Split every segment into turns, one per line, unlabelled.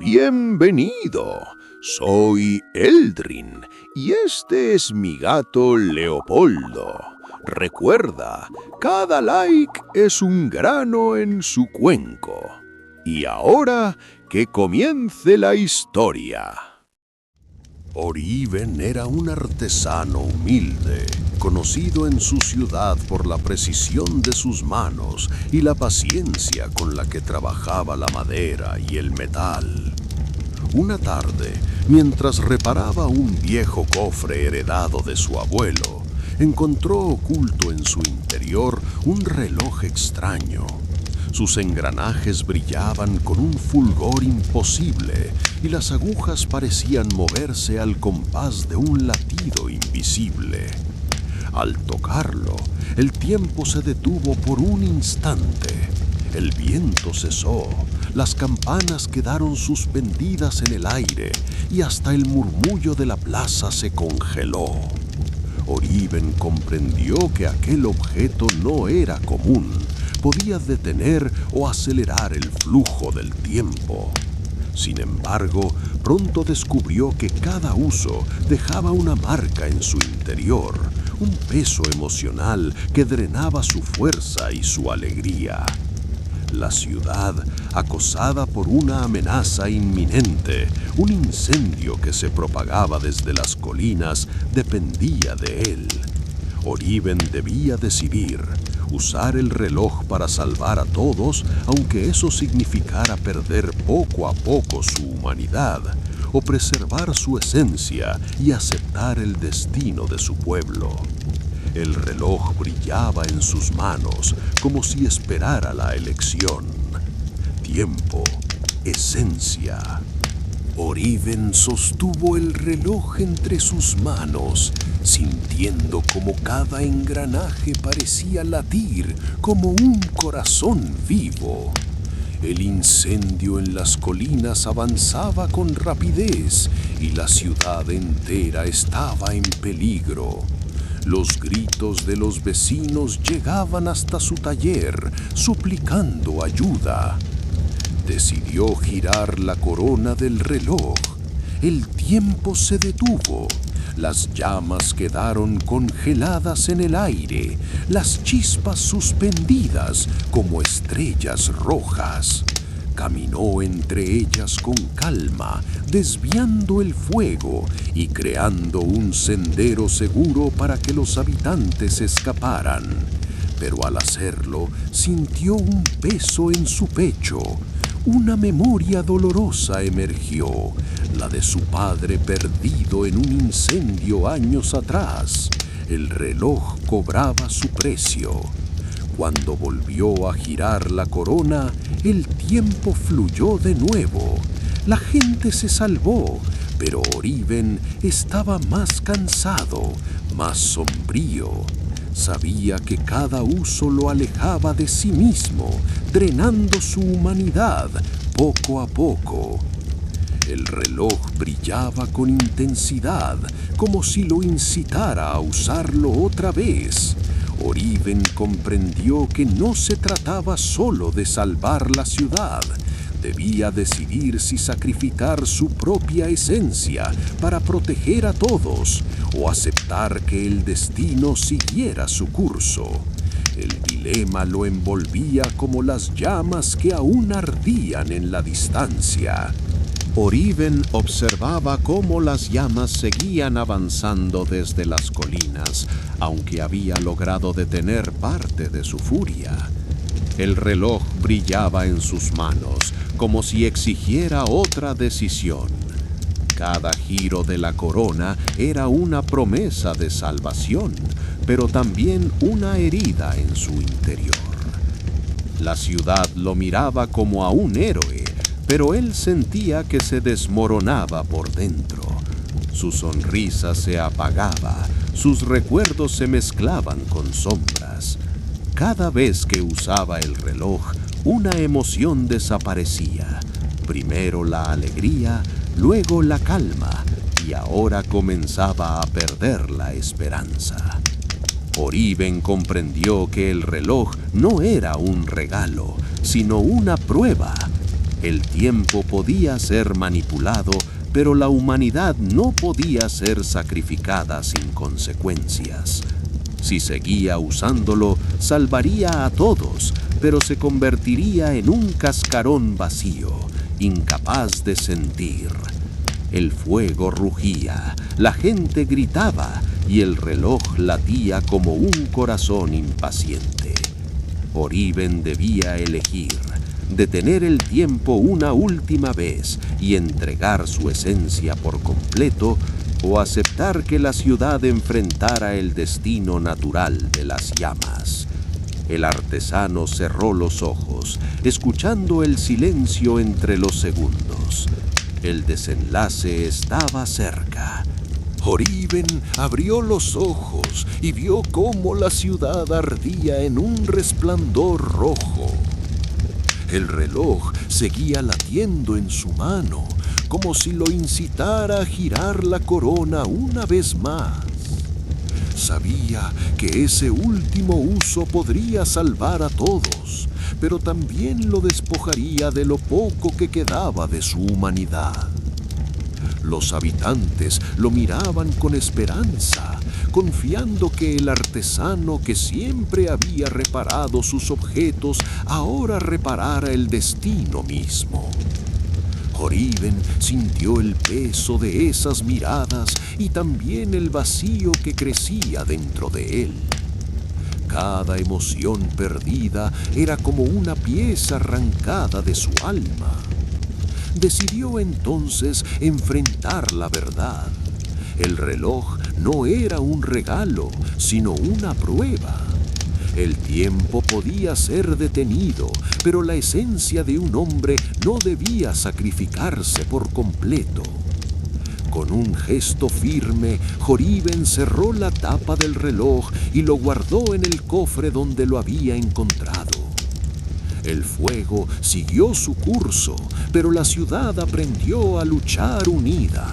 Bienvenido, soy Eldrin y este es mi gato Leopoldo. Recuerda, cada like es un grano en su cuenco. Y ahora que comience la historia. Oriben era un artesano humilde, conocido en su ciudad por la precisión de sus manos y la paciencia con la que trabajaba la madera y el metal. Una tarde, mientras reparaba un viejo cofre heredado de su abuelo, encontró oculto en su interior un reloj extraño. Sus engranajes brillaban con un fulgor imposible y las agujas parecían moverse al compás de un latido invisible. Al tocarlo, el tiempo se detuvo por un instante. El viento cesó, las campanas quedaron suspendidas en el aire y hasta el murmullo de la plaza se congeló. Oriben comprendió que aquel objeto no era común. Podía detener o acelerar el flujo del tiempo. Sin embargo, pronto descubrió que cada uso dejaba una marca en su interior, un peso emocional que drenaba su fuerza y su alegría. La ciudad, acosada por una amenaza inminente, un incendio que se propagaba desde las colinas, dependía de él. Oriben debía decidir: usar el reloj para salvar a todos, aunque eso significara perder poco a poco su humanidad, o preservar su esencia y aceptar el destino de su pueblo. El reloj brillaba en sus manos como si esperara la elección. Tiempo, esencia. Oriben sostuvo el reloj entre sus manos, sintiendo como cada engranaje parecía latir como un corazón vivo. El incendio en las colinas avanzaba con rapidez y la ciudad entera estaba en peligro. Los gritos de los vecinos llegaban hasta su taller, suplicando ayuda. Decidió girar la corona del reloj. El tiempo se detuvo. Las llamas quedaron congeladas en el aire, las chispas suspendidas como estrellas rojas. Caminó entre ellas con calma, desviando el fuego y creando un sendero seguro para que los habitantes escaparan. Pero al hacerlo, sintió un peso en su pecho. Una memoria dolorosa emergió, la de su padre perdido en un incendio años atrás. El reloj cobraba su precio. Cuando volvió a girar la corona, el tiempo fluyó de nuevo. La gente se salvó, pero Oriben estaba más cansado, más sombrío. Sabía que cada uso lo alejaba de sí mismo, drenando su humanidad poco a poco. El reloj brillaba con intensidad, como si lo incitara a usarlo otra vez. Oriben comprendió que no se trataba solo de salvar la ciudad. Debía decidir si sacrificar su propia esencia para proteger a todos o aceptar que el destino siguiera su curso. El dilema lo envolvía como las llamas que aún ardían en la distancia. Oriben observaba cómo las llamas seguían avanzando desde las colinas, aunque había logrado detener parte de su furia. El reloj brillaba en sus manos, como si exigiera otra decisión. Cada giro de la corona era una promesa de salvación, pero también una herida en su interior. La ciudad lo miraba como a un héroe, pero él sentía que se desmoronaba por dentro. Su sonrisa se apagaba, sus recuerdos se mezclaban con sombras. Cada vez que usaba el reloj, una emoción desaparecía. Primero la alegría, luego la calma, y ahora comenzaba a perder la esperanza. Oriben comprendió que el reloj no era un regalo, sino una prueba. El tiempo podía ser manipulado, pero la humanidad no podía ser sacrificada sin consecuencias. Si seguía usándolo, salvaría a todos, pero se convertiría en un cascarón vacío, incapaz de sentir. El fuego rugía, la gente gritaba y el reloj latía como un corazón impaciente. Oriben debía elegir: detener el tiempo una última vez y entregar su esencia por completo, o aceptar que la ciudad enfrentara el destino natural de las llamas. El artesano cerró los ojos, escuchando el silencio entre los segundos. El desenlace estaba cerca. Oriben abrió los ojos y vio cómo la ciudad ardía en un resplandor rojo. El reloj seguía latiendo en su mano, como si lo incitara a girar la corona una vez más. Sabía que ese último uso podría salvar a todos, pero también lo despojaría de lo poco que quedaba de su humanidad. Los habitantes lo miraban con esperanza, confiando que el artesano que siempre había reparado sus objetos ahora reparara el destino mismo. Oriben sintió el peso de esas miradas y también el vacío que crecía dentro de él. Cada emoción perdida era como una pieza arrancada de su alma. Decidió entonces enfrentar la verdad. El reloj no era un regalo, sino una prueba. El tiempo podía ser detenido, pero la esencia de un hombre no debía sacrificarse por completo. Con un gesto firme, Oriben cerró la tapa del reloj y lo guardó en el cofre donde lo había encontrado. El fuego siguió su curso, pero la ciudad aprendió a luchar unida.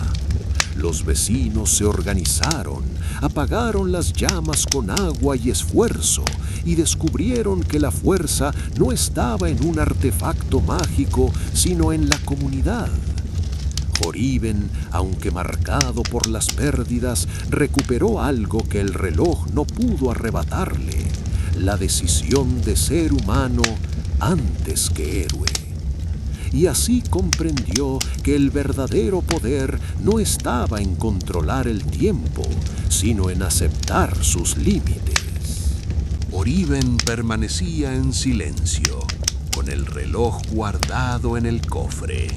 Los vecinos se organizaron, apagaron las llamas con agua y esfuerzo y descubrieron que la fuerza no estaba en un artefacto mágico, sino en la comunidad. Oriben, aunque marcado por las pérdidas, recuperó algo que el reloj no pudo arrebatarle: la decisión de ser humano antes que héroe. Y así comprendió que el verdadero poder no estaba en controlar el tiempo, sino en aceptar sus límites. Oriben permanecía en silencio, con el reloj guardado en el cofre.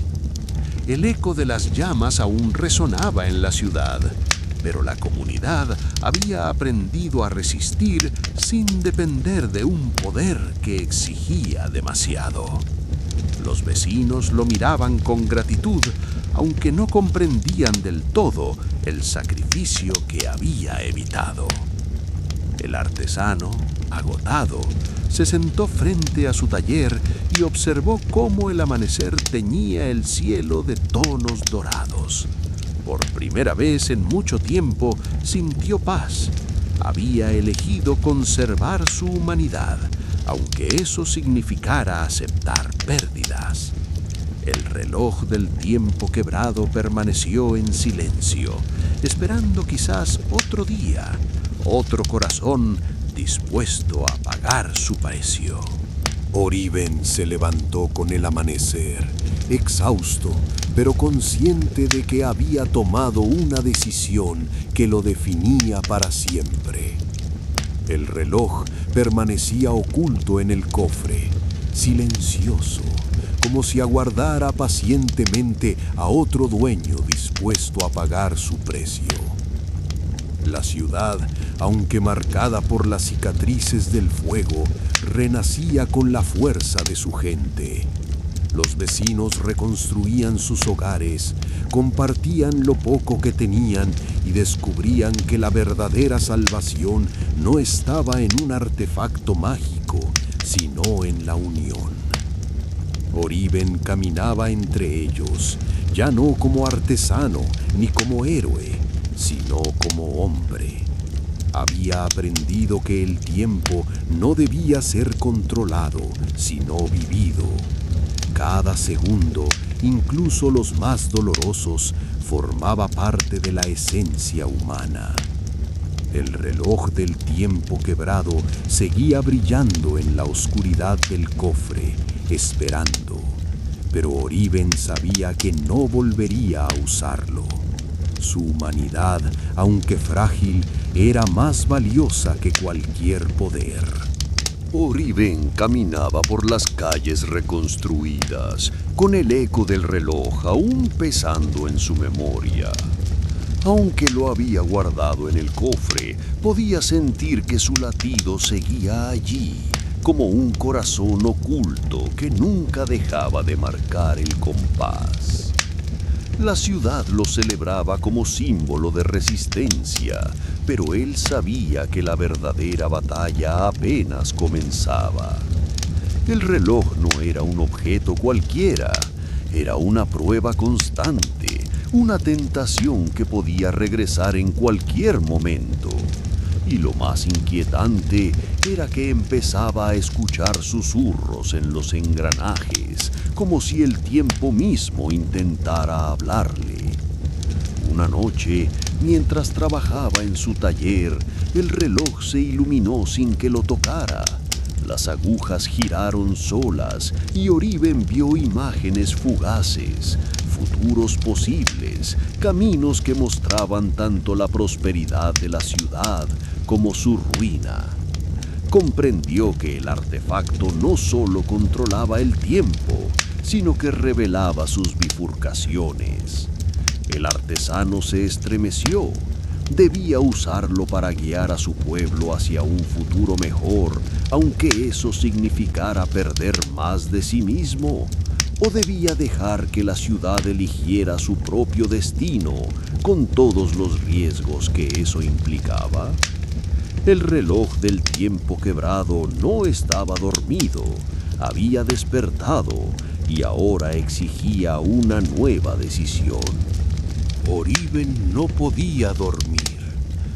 El eco de las llamas aún resonaba en la ciudad, pero la comunidad había aprendido a resistir sin depender de un poder que exigía demasiado. Los vecinos lo miraban con gratitud, aunque no comprendían del todo el sacrificio que había evitado. El artesano, agotado, se sentó frente a su taller y observó cómo el amanecer teñía el cielo de tonos dorados. Por primera vez en mucho tiempo sintió paz. Había elegido conservar su humanidad, aunque eso significara aceptar pérdidas. El reloj del tiempo quebrado permaneció en silencio, esperando quizás otro día, otro corazón dispuesto a pagar su precio. Oriben se levantó con el amanecer, exhausto, pero consciente de que había tomado una decisión que lo definía para siempre. El reloj permanecía oculto en el cofre, silencioso, como si aguardara pacientemente a otro dueño dispuesto a pagar su precio. La ciudad, aunque marcada por las cicatrices del fuego, renacía con la fuerza de su gente. Los vecinos reconstruían sus hogares, compartían lo poco que tenían y descubrían que la verdadera salvación no estaba en un artefacto mágico, sino en la unión. Oriben caminaba entre ellos, ya no como artesano ni como héroe, sino como hombre. Había aprendido que el tiempo no debía ser controlado, sino vivido. Cada segundo, incluso los más dolorosos, formaba parte de la esencia humana. El reloj del tiempo quebrado seguía brillando en la oscuridad del cofre, esperando. Pero Oriben sabía que no volvería a usarlo. Su humanidad, aunque frágil, era más valiosa que cualquier poder.
Oriben caminaba por las calles reconstruidas, con el eco del reloj aún pesando en su memoria. Aunque lo había guardado en el cofre, podía sentir que su latido seguía allí, como un corazón oculto que nunca dejaba de marcar el compás. La ciudad lo celebraba como símbolo de resistencia, pero él sabía que la verdadera batalla apenas comenzaba. El reloj no era un objeto cualquiera, era una prueba constante, una tentación que podía regresar en cualquier momento. Y lo más inquietante era que empezaba a escuchar susurros en los engranajes, como si el tiempo mismo intentara hablarle. Una noche, mientras trabajaba en su taller, el reloj se iluminó sin que lo tocara. Las agujas giraron solas y Oriben vio imágenes fugaces, futuros posibles, caminos que mostraban tanto la prosperidad de la ciudad como su ruina. Comprendió que el artefacto no solo controlaba el tiempo, sino que revelaba sus bifurcaciones. El artesano se estremeció. Debía usarlo para guiar a su pueblo hacia un futuro mejor, aunque eso significara perder más de sí mismo. ¿O debía dejar que la ciudad eligiera su propio destino, con todos los riesgos que eso implicaba? El reloj del tiempo quebrado no estaba dormido, había despertado y ahora exigía una nueva decisión.
Oriben no podía dormir.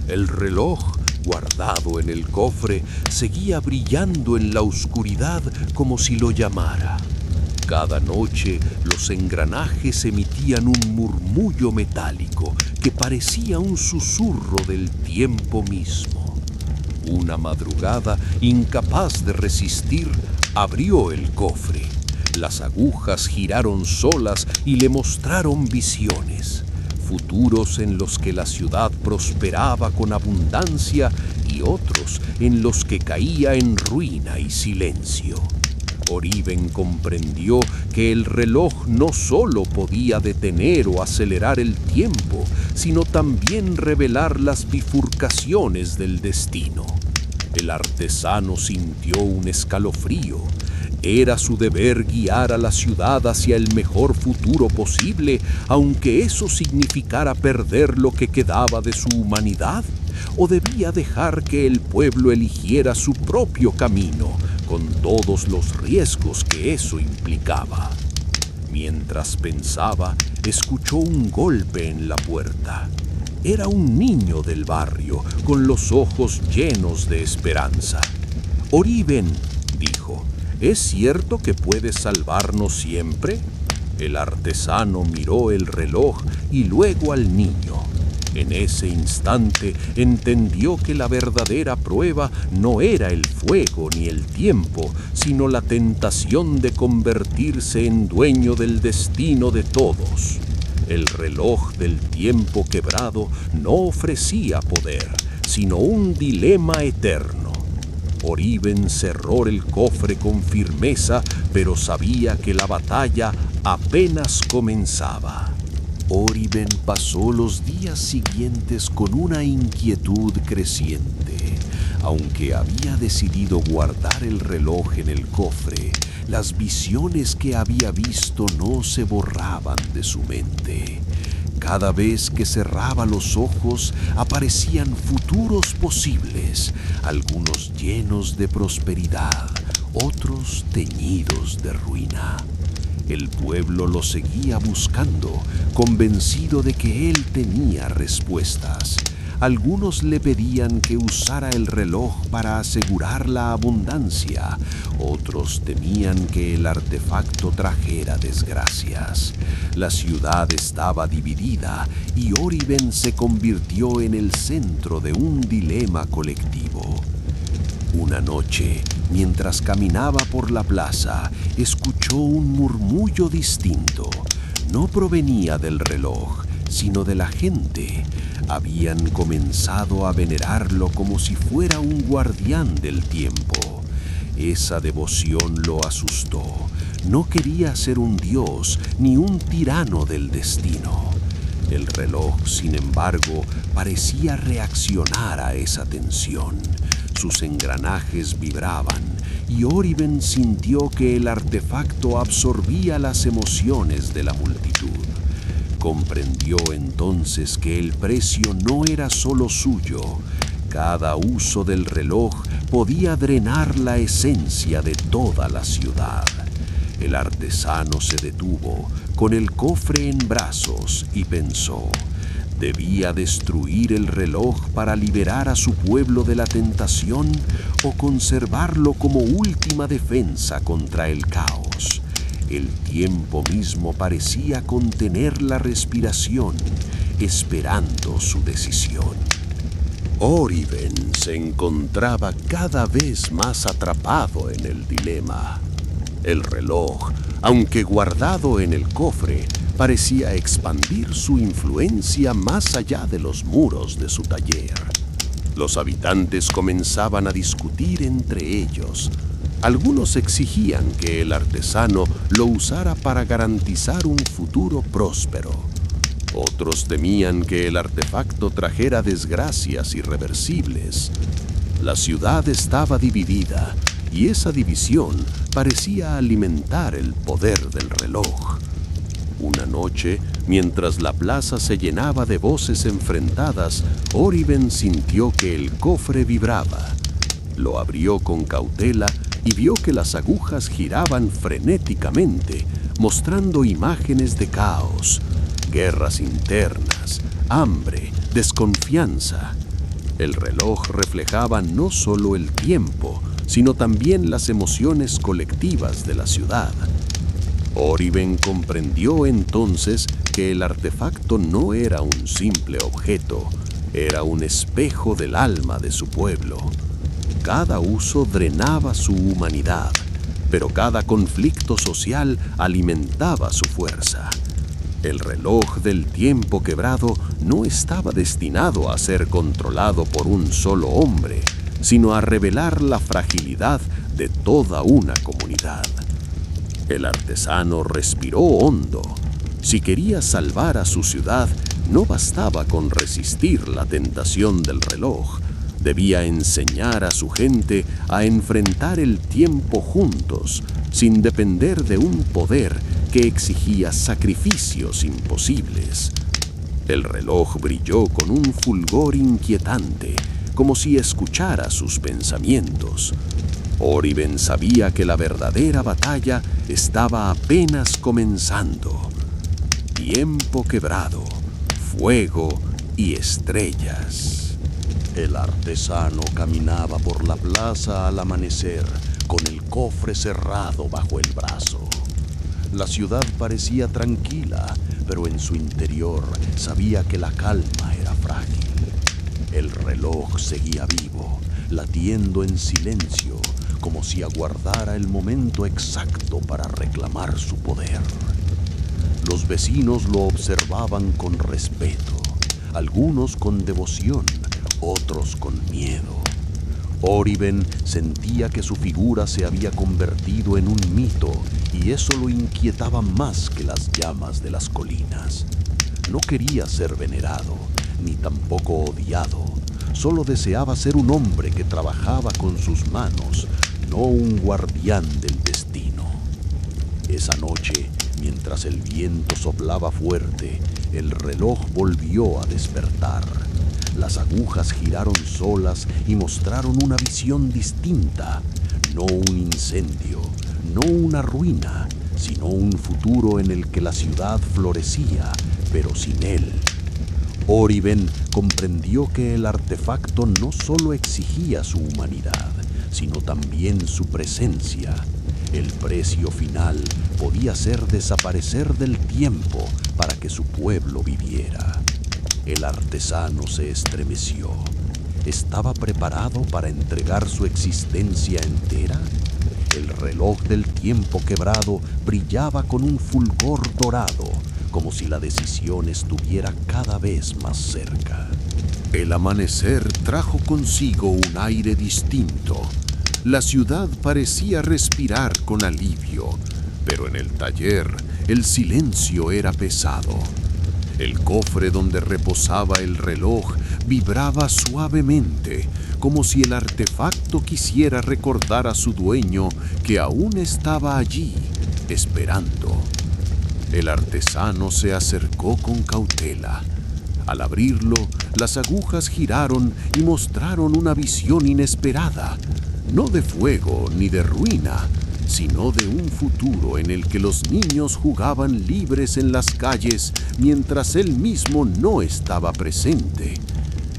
El reloj, guardado en el cofre, seguía brillando en la oscuridad como si lo llamara. Cada noche los engranajes emitían un murmullo metálico que parecía un susurro del tiempo mismo. Una madrugada, incapaz de resistir, abrió el cofre. Las agujas giraron solas y le mostraron visiones. Futuros en los que la ciudad prosperaba con abundancia y otros en los que caía en ruina y silencio. Oriben comprendió que el reloj no solo podía detener o acelerar el tiempo, sino también revelar las bifurcaciones del destino. El artesano sintió un escalofrío. Era su deber guiar a la ciudad hacia el mejor futuro posible, aunque eso significara perder lo que quedaba de su humanidad, o debía dejar que el pueblo eligiera su propio camino, con todos los riesgos que eso implicaba. Mientras pensaba, escuchó un golpe en la puerta. Era un niño del barrio, con los ojos llenos de esperanza. «Oriben», dijo, «¿es cierto que puedes salvarnos siempre?» El artesano miró el reloj y luego al niño. En ese instante entendió que la verdadera prueba no era el fuego ni el tiempo, sino la tentación de convertirse en dueño del destino de todos. El reloj del tiempo quebrado no ofrecía poder, sino un dilema eterno. Oriben cerró el cofre con firmeza, pero sabía que la batalla apenas comenzaba. Oriben pasó los días siguientes con una inquietud creciente. Aunque había decidido guardar el reloj en el cofre, las visiones que había visto no se borraban de su mente. Cada vez que cerraba los ojos, aparecían futuros posibles, algunos llenos de prosperidad, otros teñidos de ruina. El pueblo lo seguía buscando, convencido de que él tenía respuestas. Algunos le pedían que usara el reloj para asegurar la abundancia, otros temían que el artefacto trajera desgracias. La ciudad estaba dividida y Oriben se convirtió en el centro de un dilema colectivo. Una noche, mientras caminaba por la plaza, escuchó un murmullo distinto. No provenía del reloj, sino de la gente. Habían comenzado a venerarlo como si fuera un guardián del tiempo. Esa devoción lo asustó. No quería ser un dios ni un tirano del destino. El reloj, sin embargo, parecía reaccionar a esa tensión. Sus engranajes vibraban y Oriben sintió que el artefacto absorbía las emociones de la multitud. Comprendió entonces que el precio no era solo suyo. Cada uso del reloj podía drenar la esencia de toda la ciudad. El artesano se detuvo, con el cofre en brazos, y pensó: ¿debía destruir el reloj para liberar a su pueblo de la tentación o conservarlo como última defensa contra el caos? El tiempo mismo parecía contener la respiración, esperando su decisión. Oriben se encontraba cada vez más atrapado en el dilema. El reloj, aunque guardado en el cofre, parecía expandir su influencia más allá de los muros de su taller. Los habitantes comenzaban a discutir entre ellos. Algunos exigían que el artesano lo usara para garantizar un futuro próspero. Otros temían que el artefacto trajera desgracias irreversibles. La ciudad estaba dividida, y esa división parecía alimentar el poder del reloj. Una noche, mientras la plaza se llenaba de voces enfrentadas, Oriben sintió que el cofre vibraba. Lo abrió con cautela y vio que las agujas giraban frenéticamente, mostrando imágenes de caos, guerras internas, hambre, desconfianza. El reloj reflejaba no solo el tiempo, sino también las emociones colectivas de la ciudad. Oriben comprendió entonces que el artefacto no era un simple objeto, era un espejo del alma de su pueblo. Cada uso drenaba su humanidad, pero cada conflicto social alimentaba su fuerza. El reloj del tiempo quebrado no estaba destinado a ser controlado por un solo hombre, sino a revelar la fragilidad de toda una comunidad. El artesano respiró hondo. Si quería salvar a su ciudad, no bastaba con resistir la tentación del reloj. Debía enseñar a su gente a enfrentar el tiempo juntos, sin depender de un poder que exigía sacrificios imposibles. El reloj brilló con un fulgor inquietante, como si escuchara sus pensamientos. Oriben sabía que la verdadera batalla estaba apenas comenzando. Tiempo quebrado, fuego y estrellas. El artesano caminaba por la plaza al amanecer, con el cofre cerrado bajo el brazo. La ciudad parecía tranquila, pero en su interior sabía que la calma era frágil. El reloj seguía vivo, latiendo en silencio, como si aguardara el momento exacto para reclamar su poder. Los vecinos lo observaban con respeto, algunos con devoción, otros con miedo. Oriben sentía que su figura se había convertido en un mito, y eso lo inquietaba más que las llamas de las colinas. No quería ser venerado, ni tampoco odiado. Solo deseaba ser un hombre que trabajaba con sus manos, no un guardián del destino. Esa noche, mientras el viento soplaba fuerte, el reloj volvió a despertar. Las agujas giraron solas y mostraron una visión distinta. No un incendio, no una ruina, sino un futuro en el que la ciudad florecía, pero sin él. Oriben comprendió que el artefacto no solo exigía su humanidad, sino también su presencia. El precio final podía ser desaparecer del tiempo para que su pueblo viviera. El artesano se estremeció. ¿Estaba preparado para entregar su existencia entera? El reloj del tiempo quebrado brillaba con un fulgor dorado, como si la decisión estuviera cada vez más cerca. El amanecer trajo consigo un aire distinto. La ciudad parecía respirar con alivio, pero en el taller el silencio era pesado. El cofre donde reposaba el reloj vibraba suavemente, como si el artefacto quisiera recordar a su dueño que aún estaba allí, esperando. El artesano se acercó con cautela. Al abrirlo, las agujas giraron y mostraron una visión inesperada, no de fuego ni de ruina, sino de un futuro en el que los niños jugaban libres en las calles mientras él mismo no estaba presente.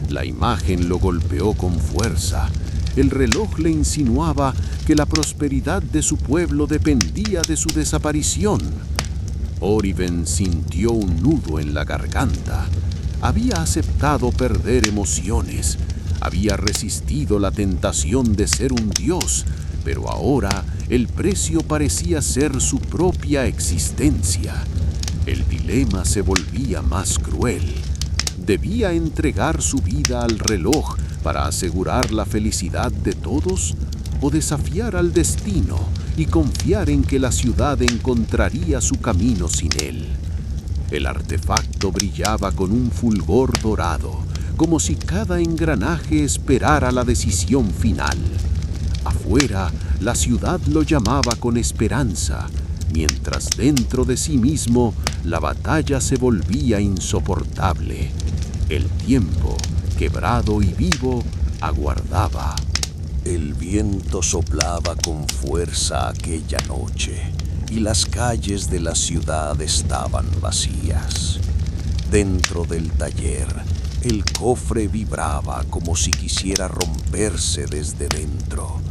La imagen lo golpeó con fuerza. El reloj le insinuaba que la prosperidad de su pueblo dependía de su desaparición. Oriben sintió un nudo en la garganta. Había aceptado perder emociones. Había resistido la tentación de ser un dios, pero ahora el precio parecía ser su propia existencia. El dilema se volvía más cruel. ¿Debía entregar su vida al reloj para asegurar la felicidad de todos? ¿O desafiar al destino y confiar en que la ciudad encontraría su camino sin él? El artefacto brillaba con un fulgor dorado, como si cada engranaje esperara la decisión final. Afuera, la ciudad lo llamaba con esperanza, mientras dentro de sí mismo la batalla se volvía insoportable. El tiempo, quebrado y vivo, aguardaba.
El viento soplaba con fuerza aquella noche y las calles de la ciudad estaban vacías. Dentro del taller, el cofre vibraba como si quisiera romperse desde dentro.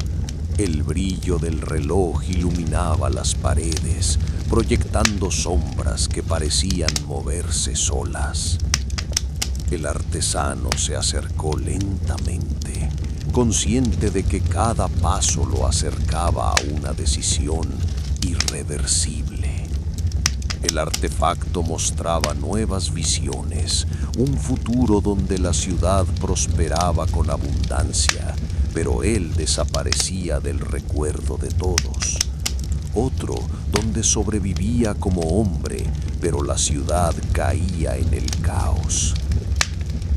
El brillo del reloj iluminaba las paredes, proyectando sombras que parecían moverse solas. El artesano se acercó lentamente, consciente de que cada paso lo acercaba a una decisión irreversible. El artefacto mostraba nuevas visiones, un futuro donde la ciudad prosperaba con abundancia, pero él desaparecía del recuerdo de todos. Otro donde sobrevivía como hombre, pero la ciudad caía en el caos.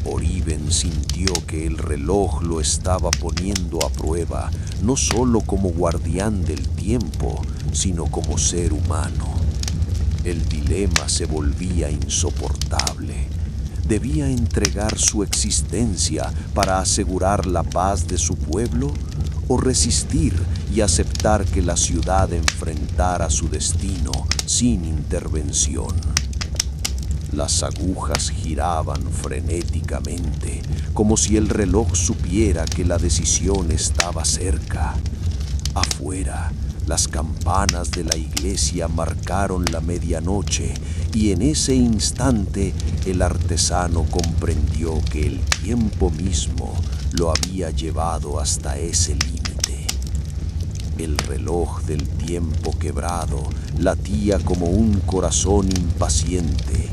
Oriben sintió que el reloj lo estaba poniendo a prueba, no solo como guardián del tiempo, sino como ser humano. El dilema se volvía insoportable. ¿Debía entregar su existencia para asegurar la paz de su pueblo? ¿O resistir y aceptar que la ciudad enfrentara su destino sin intervención? Las agujas giraban frenéticamente, como si el reloj supiera que la decisión estaba cerca. Afuera, las campanas de la iglesia marcaron la medianoche y en ese instante el artesano comprendió que el tiempo mismo lo había llevado hasta ese límite. El reloj del tiempo quebrado latía como un corazón impaciente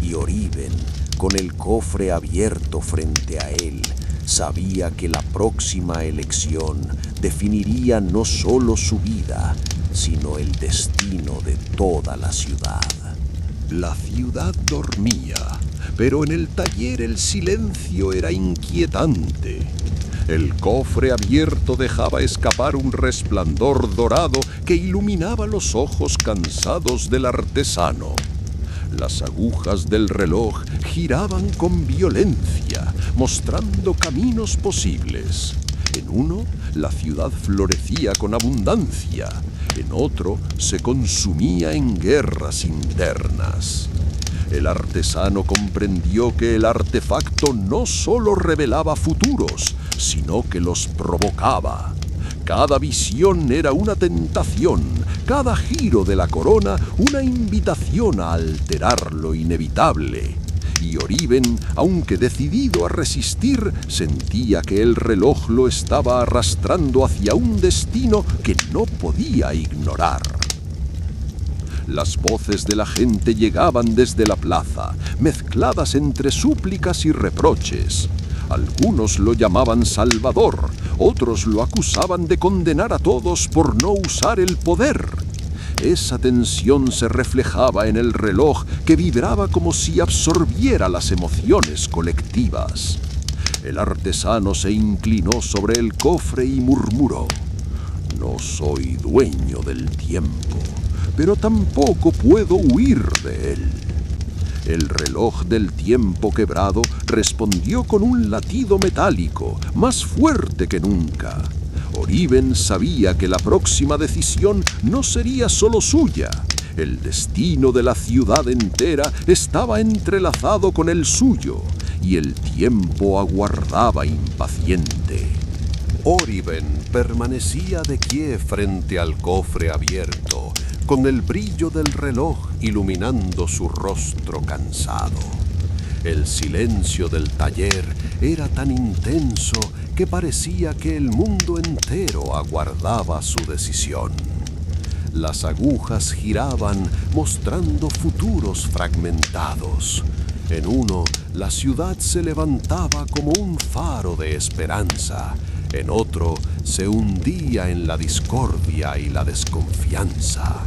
y Oriben, con el cofre abierto frente a él, sabía que la próxima elección definiría no solo su vida, sino el destino de toda la ciudad.
La ciudad dormía, pero en el taller el silencio era inquietante. El cofre abierto dejaba escapar un resplandor dorado que iluminaba los ojos cansados del artesano. Las agujas del reloj giraban con violencia, mostrando caminos posibles. En uno, la ciudad florecía con abundancia. En otro, se consumía en guerras internas.
El artesano comprendió que el artefacto no solo revelaba futuros, sino que los provocaba. Cada visión era una tentación, cada giro de la corona una invitación a alterar lo inevitable. Y Oriben, aunque decidido a resistir, sentía que el reloj lo estaba arrastrando hacia un destino que no podía ignorar. Las voces de la gente llegaban desde la plaza, mezcladas entre súplicas y reproches. Algunos lo llamaban Salvador, otros lo acusaban de condenar a todos por no usar el poder. Esa tensión se reflejaba en el reloj que vibraba como si absorbiera las emociones colectivas. El artesano se inclinó sobre el cofre y murmuró: «No soy dueño del tiempo, pero tampoco puedo huir de él». El reloj del tiempo quebrado respondió con un latido metálico, más fuerte que nunca. Oriben sabía que la próxima decisión no sería solo suya. El destino de la ciudad entera estaba entrelazado con el suyo, y el tiempo aguardaba impaciente. Oriben permanecía de pie frente al cofre abierto, con el brillo del reloj iluminando su rostro cansado. El silencio del taller era tan intenso que parecía que el mundo entero aguardaba su decisión. Las agujas giraban mostrando futuros fragmentados. En uno, la ciudad se levantaba como un faro de esperanza. En otro, se hundía en la discordia y la desconfianza.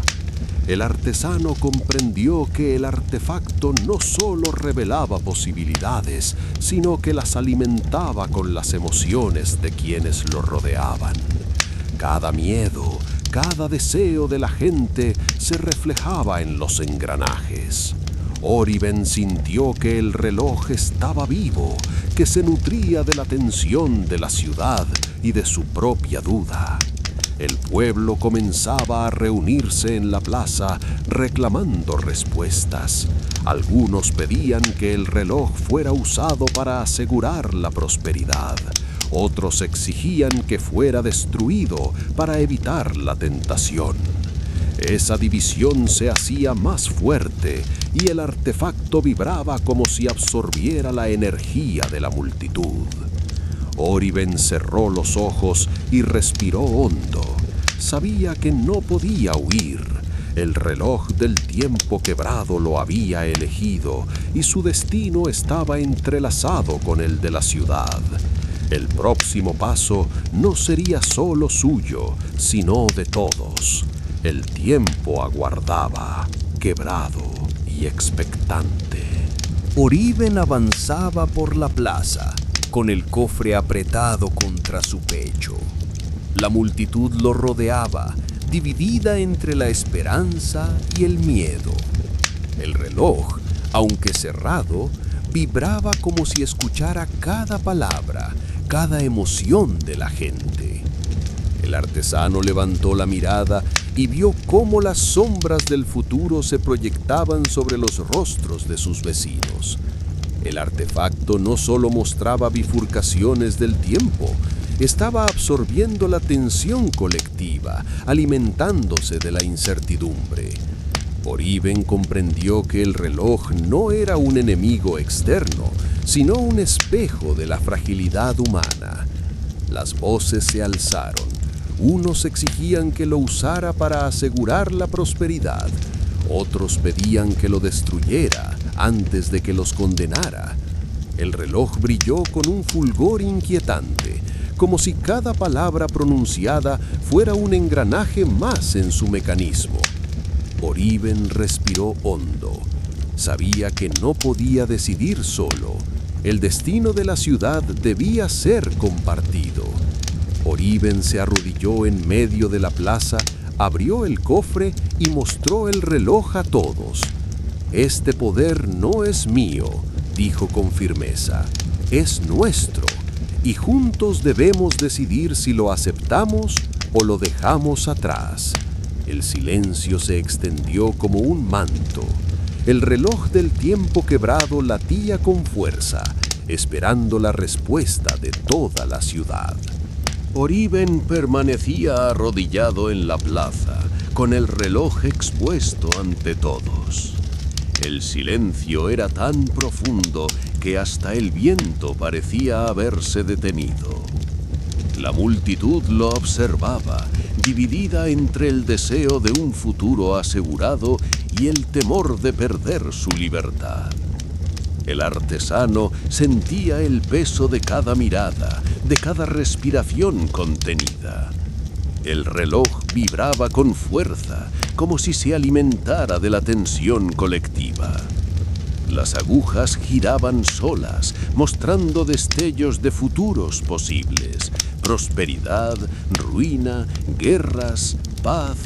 El artesano comprendió que el artefacto no solo revelaba posibilidades, sino que las alimentaba con las emociones de quienes lo rodeaban. Cada miedo, cada deseo de la gente se reflejaba en los engranajes. Oriben sintió que el reloj estaba vivo, que se nutría de la tensión de la ciudad y de su propia duda. El pueblo comenzaba a reunirse en la plaza reclamando respuestas. Algunos pedían que el reloj fuera usado para asegurar la prosperidad. Otros exigían que fuera destruido para evitar la tentación. Esa división se hacía más fuerte y el artefacto vibraba como si absorbiera la energía de la multitud. Oriben cerró los ojos y respiró hondo. Sabía que no podía huir. El reloj del tiempo quebrado lo había elegido y su destino estaba entrelazado con el de la ciudad. El próximo paso no sería solo suyo, sino de todos. El tiempo aguardaba, quebrado y expectante.
Oriben avanzaba por la plaza, con el cofre apretado contra su pecho. La multitud lo rodeaba, dividida entre la esperanza y el miedo. El reloj, aunque cerrado, vibraba como si escuchara cada palabra, cada emoción de la gente. El artesano levantó la mirada y vio cómo las sombras del futuro se proyectaban sobre los rostros de sus vecinos. El artefacto no solo mostraba bifurcaciones del tiempo, estaba absorbiendo la tensión colectiva, alimentándose de la incertidumbre. Oriben comprendió que el reloj no era un enemigo externo, sino un espejo de la fragilidad humana. Las voces se alzaron. Unos exigían que lo usara para asegurar la prosperidad. Otros pedían que lo destruyera antes de que los condenara. El reloj brilló con un fulgor inquietante, como si cada palabra pronunciada fuera un engranaje más en su mecanismo. Oriben respiró hondo. Sabía que no podía decidir solo. El destino de la ciudad debía ser compartido. Oriben se arrodilló en medio de la plaza, abrió el cofre y mostró el reloj a todos. «Este poder no es mío», dijo con firmeza, «es nuestro, y juntos debemos decidir si lo aceptamos o lo dejamos atrás». El silencio se extendió como un manto. El reloj del tiempo quebrado latía con fuerza, esperando la respuesta de toda la ciudad.
Oriben permanecía arrodillado en la plaza, con el reloj expuesto ante todos. El silencio era tan profundo que hasta el viento parecía haberse detenido. La multitud lo observaba, dividida entre el deseo de un futuro asegurado y el temor de perder su libertad. El artesano sentía el peso de cada mirada, de cada respiración contenida. El reloj vibraba con fuerza, como si se alimentara de la tensión colectiva. Las agujas giraban solas, mostrando destellos de futuros posibles. Prosperidad, ruina, guerras, paz,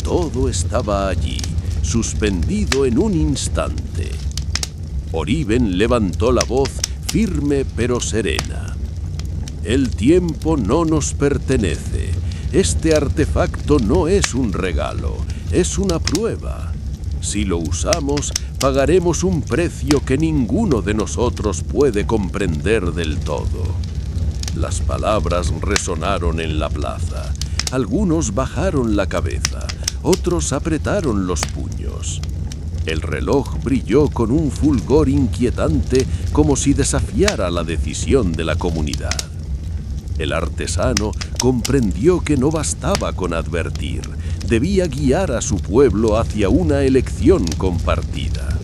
todo estaba allí, suspendido en un instante. Oriben levantó la voz firme pero serena. El tiempo no nos pertenece. Este artefacto no es un regalo, es una prueba. Si lo usamos, pagaremos un precio que ninguno de nosotros puede comprender del todo. Las palabras resonaron en la plaza. Algunos bajaron la cabeza, otros apretaron los puños. El reloj brilló con un fulgor inquietante, como si desafiara la decisión de la comunidad. El artesano comprendió que no bastaba con advertir, debía guiar a su pueblo hacia una elección compartida.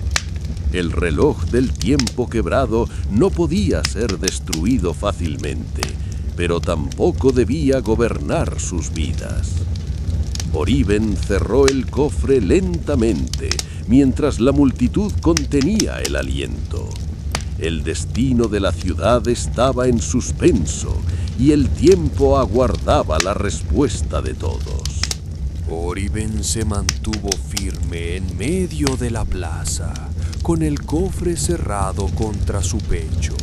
El reloj del tiempo quebrado no podía ser destruido fácilmente, pero tampoco debía gobernar sus vidas. Oriben cerró el cofre lentamente, mientras la multitud contenía el aliento. El destino de la ciudad estaba en suspenso, y el tiempo aguardaba la respuesta de todos.
Oriben se mantuvo firme en medio de la plaza, con el cofre cerrado contra su pecho.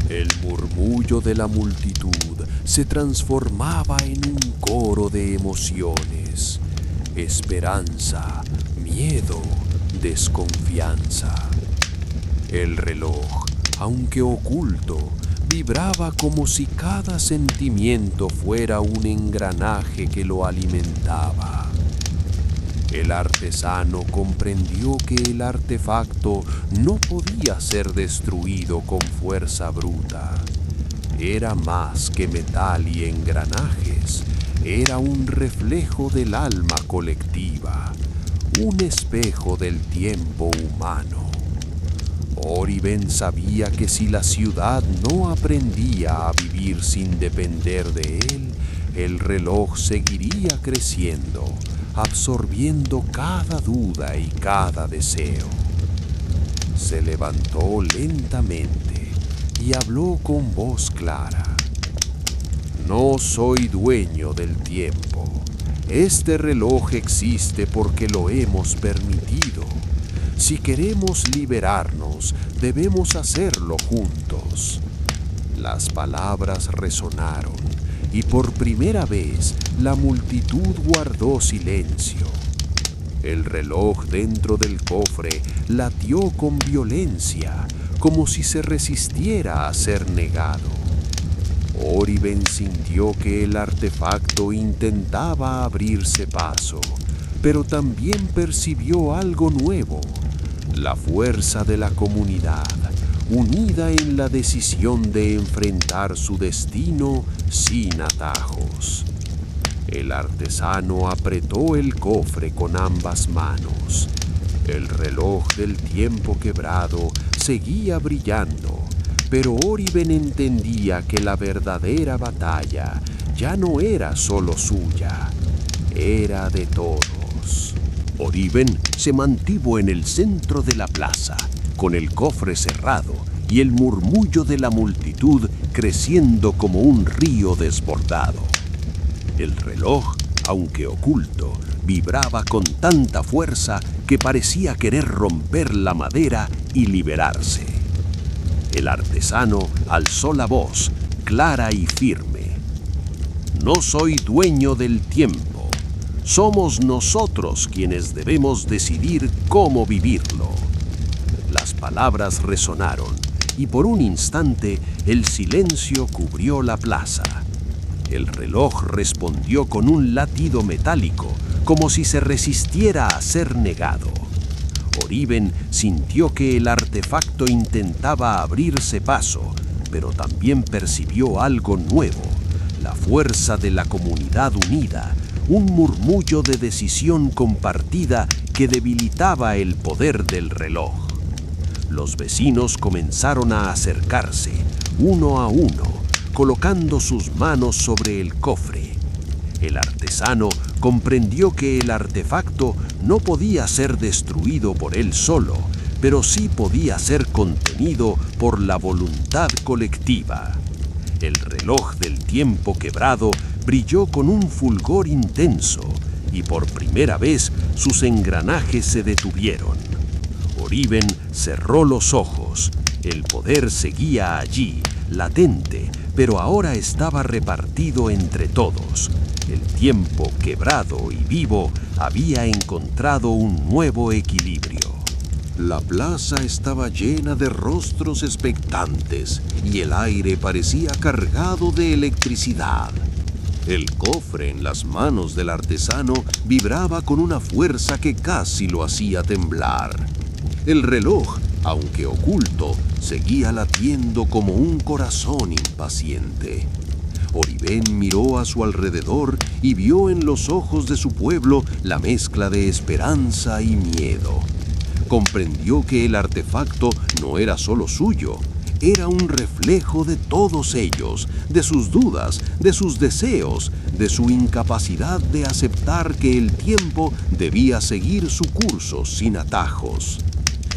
El murmullo de la multitud se transformaba en un coro de emociones: esperanza, miedo, desconfianza. El reloj, aunque oculto, vibraba como si cada sentimiento fuera un engranaje que lo alimentaba. El artesano comprendió que el artefacto no podía ser destruido con fuerza bruta. Era más que metal y engranajes, era un reflejo del alma colectiva, un espejo del tiempo humano. Oriben sabía que si la ciudad no aprendía a vivir sin depender de él, el reloj seguiría creciendo, absorbiendo cada duda y cada deseo. Se levantó lentamente y habló con voz clara. No soy dueño del tiempo. Este reloj existe porque lo hemos permitido. Si queremos liberarnos, debemos hacerlo juntos. Las palabras resonaron y por primera vez la multitud guardó silencio. El reloj dentro del cofre latió con violencia, como si se resistiera a ser negado. Oriben sintió que el artefacto intentaba abrirse paso, pero también percibió algo nuevo: la fuerza de la comunidad, unida en la decisión de enfrentar su destino sin atajos. El artesano apretó el cofre con ambas manos. El reloj del tiempo quebrado seguía brillando, pero Oriben entendía que la verdadera batalla ya no era solo suya, era de todos.
Oriben se mantuvo en el centro de la plaza, con el cofre cerrado y el murmullo de la multitud creciendo como un río desbordado. El reloj, aunque oculto, vibraba con tanta fuerza que parecía querer romper la madera y liberarse. El artesano alzó la voz, clara y firme. No soy dueño del tiempo. Somos nosotros quienes debemos decidir cómo vivirlo. Las palabras resonaron y por un instante el silencio cubrió la plaza. El reloj respondió con un latido metálico, como si se resistiera a ser negado. Oriben sintió que el artefacto intentaba abrirse paso, pero también percibió algo nuevo, la fuerza de la comunidad unida, un murmullo de decisión compartida que debilitaba el poder del reloj. Los vecinos comenzaron a acercarse, uno a uno, colocando sus manos sobre el cofre. El artesano comprendió que el artefacto no podía ser destruido por él solo, pero sí podía ser contenido por la voluntad colectiva. El reloj del tiempo quebrado brilló con un fulgor intenso y por primera vez sus engranajes se detuvieron. Oriben cerró los ojos. El poder seguía allí, latente, pero ahora estaba repartido entre todos. El tiempo quebrado y vivo había encontrado un nuevo equilibrio.
La plaza estaba llena de rostros expectantes y el aire parecía cargado de electricidad. El cofre en las manos del artesano vibraba con una fuerza que casi lo hacía temblar. El reloj, aunque oculto, seguía latiendo como un corazón impaciente. Oriben miró a su alrededor y vio en los ojos de su pueblo la mezcla de esperanza y miedo. Comprendió que el artefacto no era solo suyo, era un reflejo de todos ellos, de sus dudas, de sus deseos, de su incapacidad de aceptar que el tiempo debía seguir su curso sin atajos.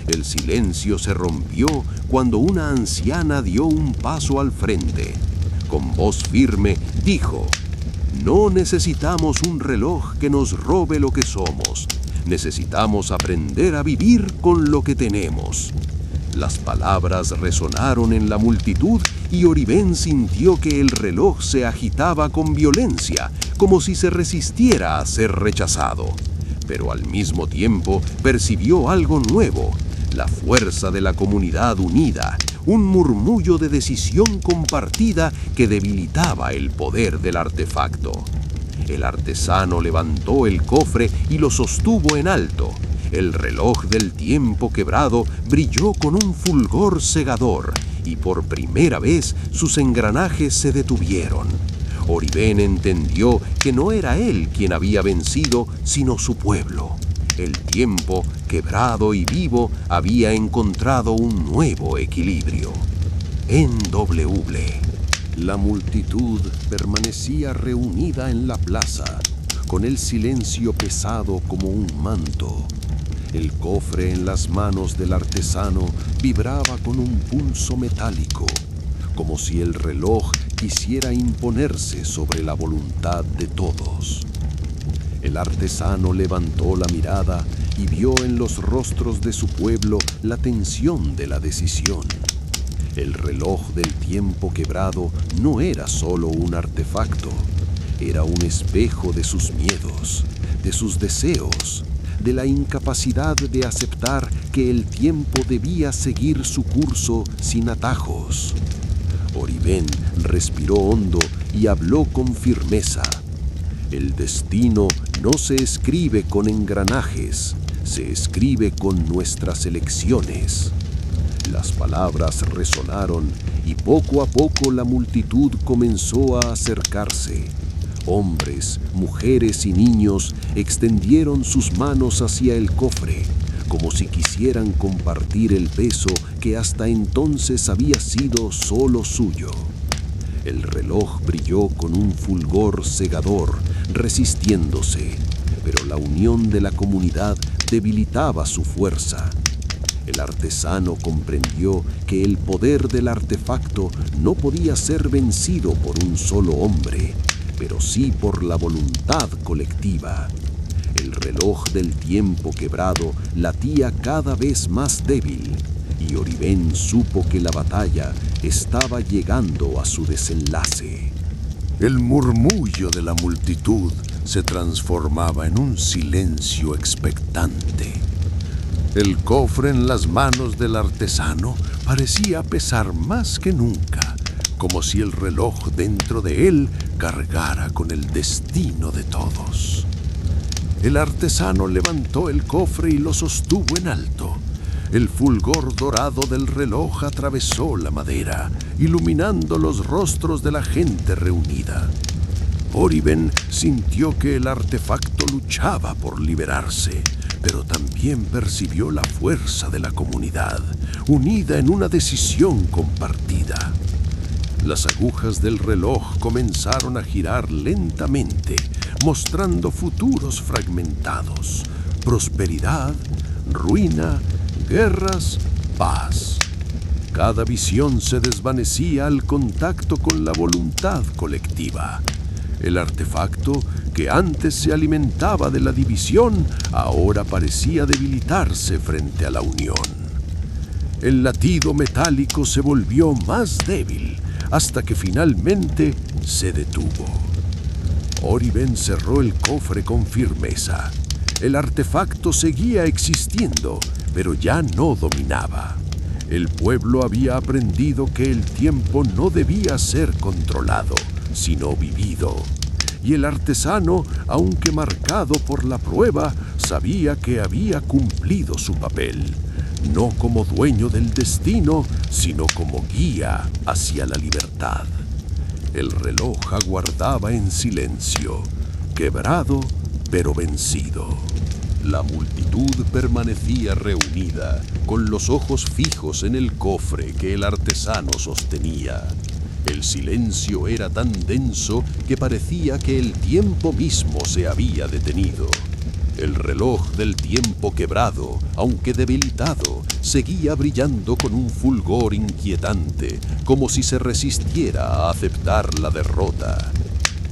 El silencio se rompió cuando una anciana dio un paso al frente. Con voz firme dijo: «No necesitamos un reloj que nos robe lo que somos. Necesitamos aprender a vivir con lo que tenemos». Las palabras resonaron en la multitud y Oriben sintió que el reloj se agitaba con violencia, como si se resistiera a ser rechazado. Pero al mismo tiempo percibió algo nuevo, la fuerza de la comunidad unida, un murmullo de decisión compartida que debilitaba el poder del artefacto. El artesano levantó el cofre y lo sostuvo en alto. El reloj del tiempo quebrado brilló con un fulgor cegador y por primera vez sus engranajes se detuvieron. Oriben entendió que no era él quien había vencido, sino su pueblo. El tiempo, quebrado y vivo, había encontrado un nuevo equilibrio. NW. La multitud permanecía reunida en la plaza, con el silencio pesado como un manto. El cofre en las manos del artesano vibraba con un pulso metálico, como si el reloj quisiera imponerse sobre la voluntad de todos. El artesano levantó la mirada y vio en los rostros de su pueblo la tensión de la decisión. El reloj del tiempo quebrado no era solo un artefacto, era un espejo de sus miedos, de sus deseos, de la incapacidad de aceptar que el tiempo debía seguir su curso sin atajos. Oriben respiró hondo y habló con firmeza. El destino no se escribe con engranajes, se escribe con nuestras elecciones. Las palabras resonaron y poco a poco la multitud comenzó a acercarse. Hombres, mujeres y niños extendieron sus manos hacia el cofre, como si quisieran compartir el peso que hasta entonces había sido solo suyo. El reloj brilló con un fulgor cegador, resistiéndose, pero la unión de la comunidad debilitaba su fuerza. El artesano comprendió que el poder del artefacto no podía ser vencido por un solo hombre, pero sí por la voluntad colectiva. El reloj del tiempo quebrado latía cada vez más débil, y Oriben supo que la batalla estaba llegando a su desenlace.
El murmullo de la multitud se transformaba en un silencio expectante. El cofre en las manos del artesano parecía pesar más que nunca, como si el reloj dentro de él cargara con el destino de todos. El artesano levantó el cofre y lo sostuvo en alto. El fulgor dorado del reloj atravesó la madera, iluminando los rostros de la gente reunida. Oriben sintió que el artefacto luchaba por liberarse, pero también percibió la fuerza de la comunidad, unida en una decisión compartida. Las agujas del reloj comenzaron a girar lentamente, mostrando futuros fragmentados: prosperidad, ruina, guerras, paz. Cada visión se desvanecía al contacto con la voluntad colectiva. El artefacto, que antes se alimentaba de la división, ahora parecía debilitarse frente a la unión. El latido metálico se volvió más débil, hasta que finalmente se detuvo. Oriben cerró el cofre con firmeza. El artefacto seguía existiendo, pero ya no dominaba. El pueblo había aprendido que el tiempo no debía ser controlado, sino vivido. Y el artesano, aunque marcado por la prueba, sabía que había cumplido su papel, no como dueño del destino, sino como guía hacia la libertad. El reloj aguardaba en silencio, quebrado pero vencido. La multitud permanecía reunida, con los ojos fijos en el cofre que el artesano sostenía. El silencio era tan denso que parecía que el tiempo mismo se había detenido. El reloj del tiempo quebrado, aunque debilitado, seguía brillando con un fulgor inquietante, como si se resistiera a aceptar la derrota.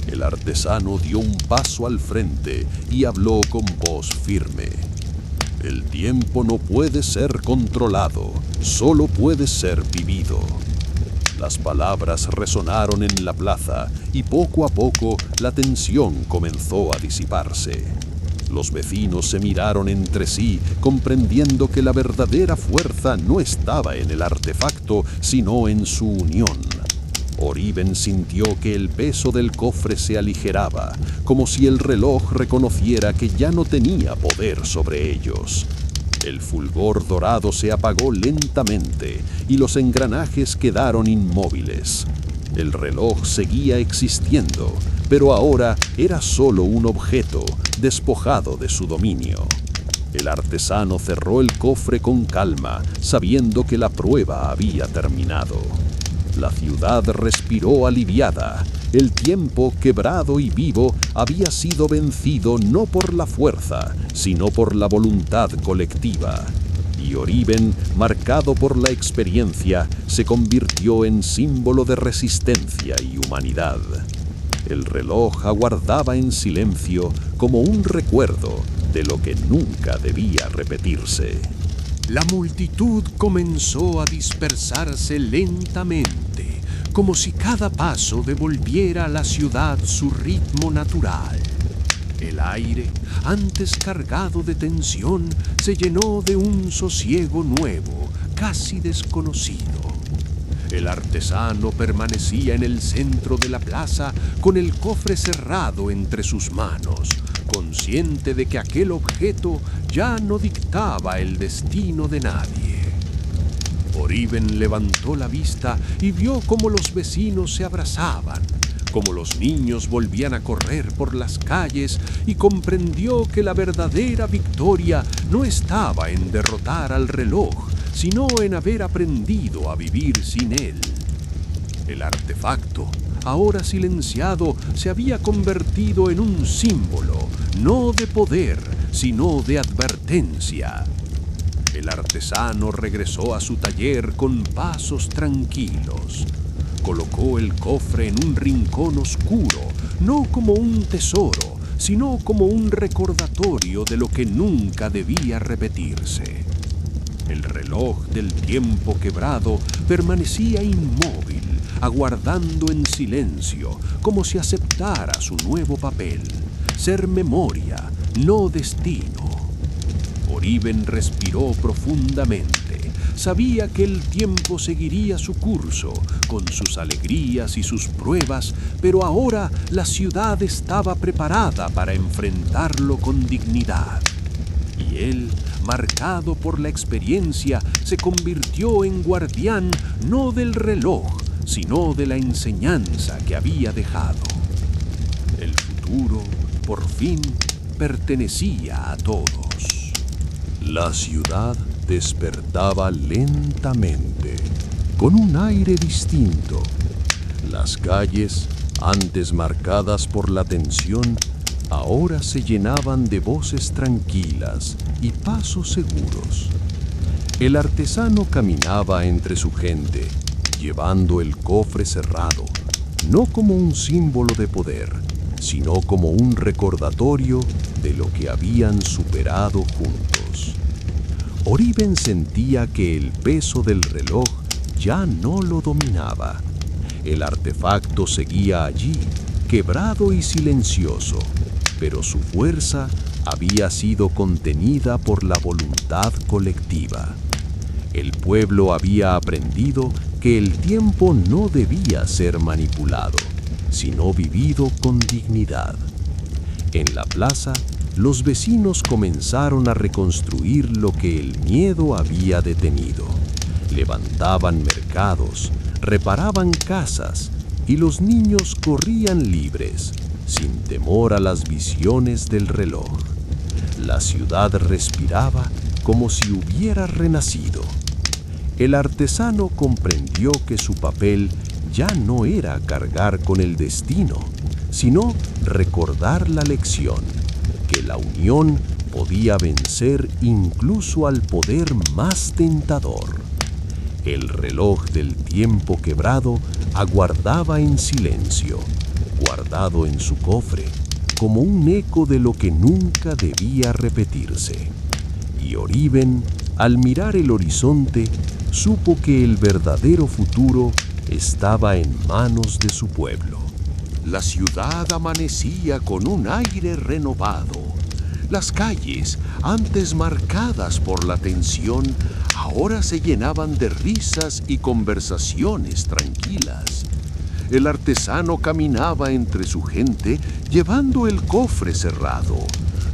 El artesano dio un paso al frente y habló con voz firme. El tiempo no puede ser controlado, solo puede ser vivido. Las palabras resonaron en la plaza y poco a poco la tensión comenzó a disiparse. Los vecinos se miraron entre sí, comprendiendo que la verdadera fuerza no estaba en el artefacto, sino en su unión. Oriben sintió que el peso del cofre se aligeraba, como si el reloj reconociera que ya no tenía poder sobre ellos. El fulgor dorado se apagó lentamente y los engranajes quedaron inmóviles. El reloj seguía existiendo, pero ahora era solo un objeto, despojado de su dominio. El artesano cerró el cofre con calma, sabiendo que la prueba había terminado. La ciudad respiró aliviada. El tiempo, quebrado y vivo, había sido vencido no por la fuerza, sino por la voluntad colectiva. Y Oriben, marcado por la experiencia, se convirtió en símbolo de resistencia y humanidad. El reloj aguardaba en silencio como un recuerdo de lo que nunca debía repetirse.
La multitud comenzó a dispersarse lentamente, como si cada paso devolviera a la ciudad su ritmo natural. El aire, antes cargado de tensión, se llenó de un sosiego nuevo, casi desconocido. El artesano permanecía en el centro de la plaza con el cofre cerrado entre sus manos, consciente de que aquel objeto ya no dictaba el destino de nadie. Oriben levantó la vista y vio cómo los vecinos se abrazaban, cómo los niños volvían a correr por las calles, y comprendió que la verdadera victoria no estaba en derrotar al reloj, sino en haber aprendido a vivir sin él. El artefacto, ahora silenciado, se había convertido en un símbolo, no de poder, sino de advertencia. El artesano regresó a su taller con pasos tranquilos. Colocó el cofre en un rincón oscuro, no como un tesoro, sino como un recordatorio de lo que nunca debía repetirse. El reloj del tiempo quebrado permanecía inmóvil, aguardando en silencio, como si aceptara su nuevo papel,
ser memoria, no destino. Oriben respiró profundamente. Sabía que el tiempo seguiría su curso, con sus alegrías y sus pruebas, pero ahora la ciudad estaba preparada para enfrentarlo con dignidad. Y él, marcado por la experiencia, se convirtió en guardián no del reloj, sino de la enseñanza que había dejado. El futuro, por fin, pertenecía a todos.
La ciudad despertaba lentamente, con un aire distinto. Las calles, antes marcadas por la tensión, ahora se llenaban de voces tranquilas y pasos seguros. El artesano caminaba entre su gente, llevando el cofre cerrado, no como un símbolo de poder, sino como un recordatorio de lo que habían superado juntos. Oriben sentía que el peso del reloj ya no lo dominaba. El artefacto seguía allí, quebrado y silencioso, pero su fuerza había sido contenida por la voluntad colectiva. El pueblo había aprendido que el tiempo no debía ser manipulado, sino vivido con dignidad. En la plaza, los vecinos comenzaron a reconstruir lo que el miedo había detenido. Levantaban mercados, reparaban casas y los niños corrían libres, sin temor a las visiones del reloj. La ciudad respiraba como si hubiera renacido. El artesano comprendió que su papel ya no era cargar con el destino, sino recordar la lección, que la unión podía vencer incluso al poder más tentador. El reloj del tiempo quebrado aguardaba en silencio, guardado en su cofre, como un eco de lo que nunca debía repetirse. Y Oriben, al mirar el horizonte, supo que el verdadero futuro estaba en manos de su pueblo.
La ciudad amanecía con un aire renovado. Las calles, antes marcadas por la tensión, ahora se llenaban de risas y conversaciones tranquilas. El artesano caminaba entre su gente llevando el cofre cerrado,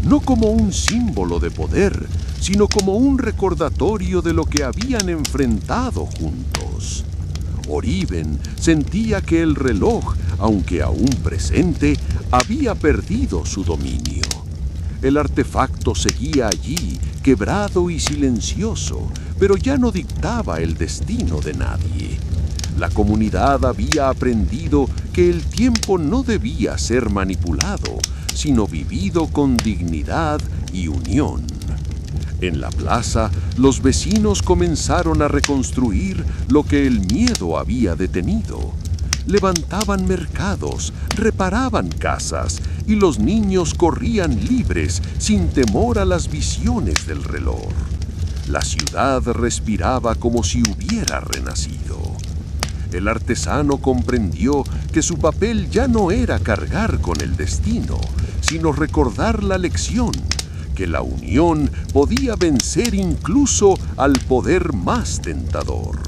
no como un símbolo de poder, sino como un recordatorio de lo que habían enfrentado juntos. Oriben sentía que el reloj, aunque aún presente, había perdido su dominio. El artefacto seguía allí, quebrado y silencioso, pero ya no dictaba el destino de nadie. La comunidad había aprendido que el tiempo no debía ser manipulado, sino vivido con dignidad y unión. En la plaza, los vecinos comenzaron a reconstruir lo que el miedo había detenido. Levantaban mercados, reparaban casas y los niños corrían libres sin temor a las visiones del reloj. La ciudad respiraba como si hubiera renacido. El artesano comprendió que su papel ya no era cargar con el destino, sino recordar la lección, que la unión podía vencer incluso al poder más tentador.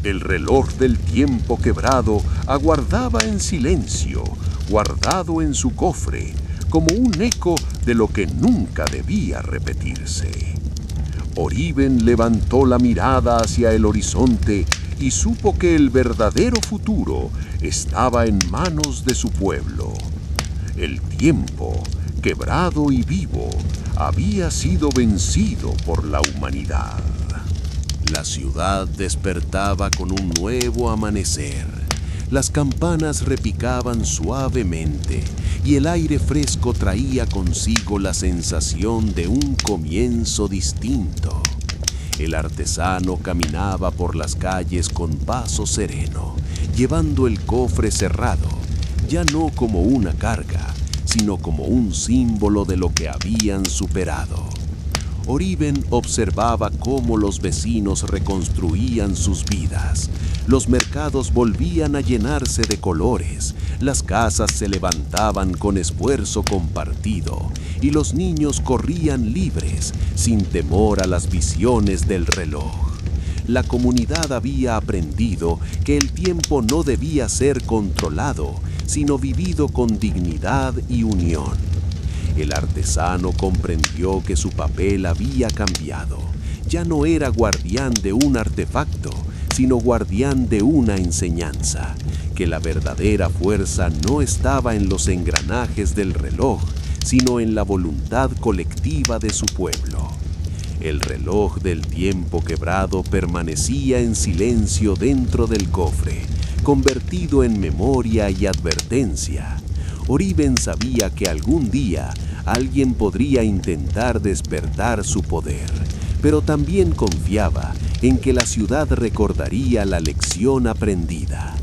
El reloj del tiempo quebrado aguardaba en silencio, guardado en su cofre, como un eco de lo que nunca debía repetirse. Oriben levantó la mirada hacia el horizonte y supo que el verdadero futuro estaba en manos de su pueblo. El tiempo, quebrado y vivo, había sido vencido por la humanidad.
La ciudad despertaba con un nuevo amanecer. Las campanas repicaban suavemente y el aire fresco traía consigo la sensación de un comienzo distinto. El artesano caminaba por las calles con paso sereno, llevando el cofre cerrado, ya no como una carga, sino como un símbolo de lo que habían superado.
Oriben observaba cómo los vecinos reconstruían sus vidas. Los mercados volvían a llenarse de colores, las casas se levantaban con esfuerzo compartido y los niños corrían libres, sin temor a las visiones del reloj. La comunidad había aprendido que el tiempo no debía ser controlado, sino vivido con dignidad y unión. El artesano comprendió que su papel había cambiado. Ya no era guardián de un artefacto, sino guardián de una enseñanza, que la verdadera fuerza no estaba en los engranajes del reloj, sino en la voluntad colectiva de su pueblo. El reloj del tiempo quebrado permanecía en silencio dentro del cofre, convertido en memoria y advertencia. Oriben sabía que algún día alguien podría intentar despertar su poder, pero también confiaba en que la ciudad recordaría la lección aprendida.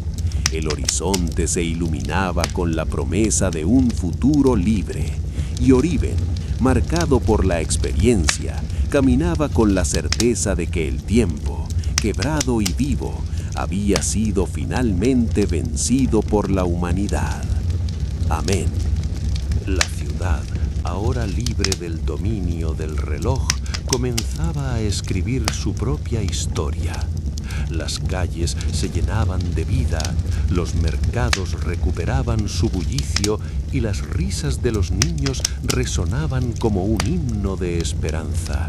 El horizonte se iluminaba con la promesa de un futuro libre, y Oriben, marcado por la experiencia, caminaba con la certeza de que el tiempo, quebrado y vivo, había sido finalmente vencido por la humanidad. Amén. La ciudad, ahora libre del dominio del reloj, comenzaba a escribir su propia historia. Las calles se llenaban de vida, los mercados recuperaban su bullicio y las risas de los niños resonaban como un himno de esperanza.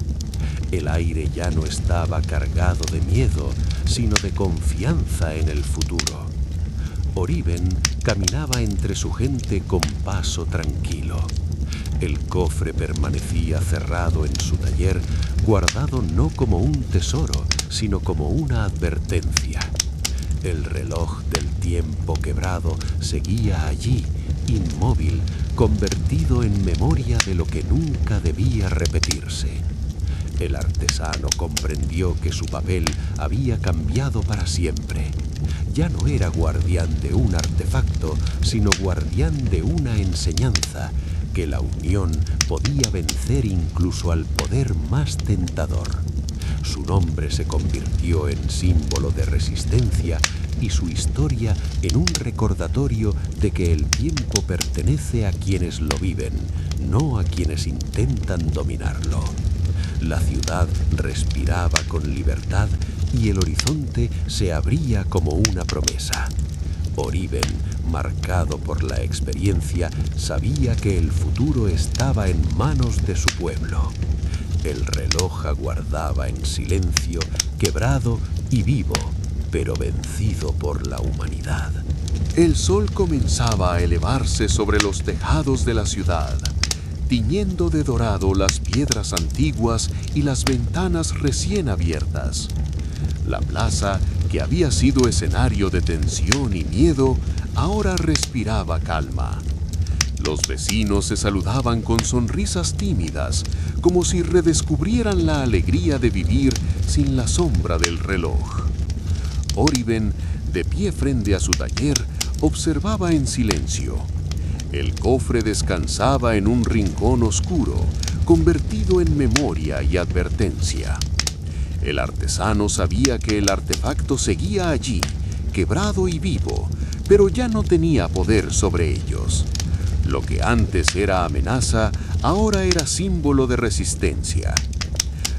El aire ya no estaba cargado de miedo, sino de confianza en el futuro. Oriben caminaba entre su gente con paso tranquilo. El cofre permanecía cerrado en su taller, guardado no como un tesoro, sino como una advertencia. El reloj del tiempo quebrado seguía allí, inmóvil, convertido en memoria de lo que nunca debía repetirse. El artesano comprendió que su papel había cambiado para siempre. Ya no era guardián de un artefacto, sino guardián de una enseñanza, que la unión podía vencer incluso al poder más tentador. Su nombre se convirtió en símbolo de resistencia y su historia en un recordatorio de que el tiempo pertenece a quienes lo viven, no a quienes intentan dominarlo. La ciudad respiraba con libertad y el horizonte se abría como una promesa. Oriben, marcado por la experiencia, sabía que el futuro estaba en manos de su pueblo. El reloj aguardaba en silencio, quebrado y vivo, pero vencido por la humanidad. El sol comenzaba a elevarse sobre los tejados de la ciudad, tiñendo de dorado las piedras antiguas y las ventanas recién abiertas. La plaza, que había sido escenario de tensión y miedo, ahora respiraba calma. Los vecinos se saludaban con sonrisas tímidas, como si redescubrieran la alegría de vivir sin la sombra del reloj. Oriben, de pie frente a su taller, observaba en silencio. El cofre descansaba en un rincón oscuro, convertido en memoria y advertencia. El artesano sabía que el artefacto seguía allí, quebrado y vivo, pero ya no tenía poder sobre ellos. Lo que antes era amenaza, ahora era símbolo de resistencia.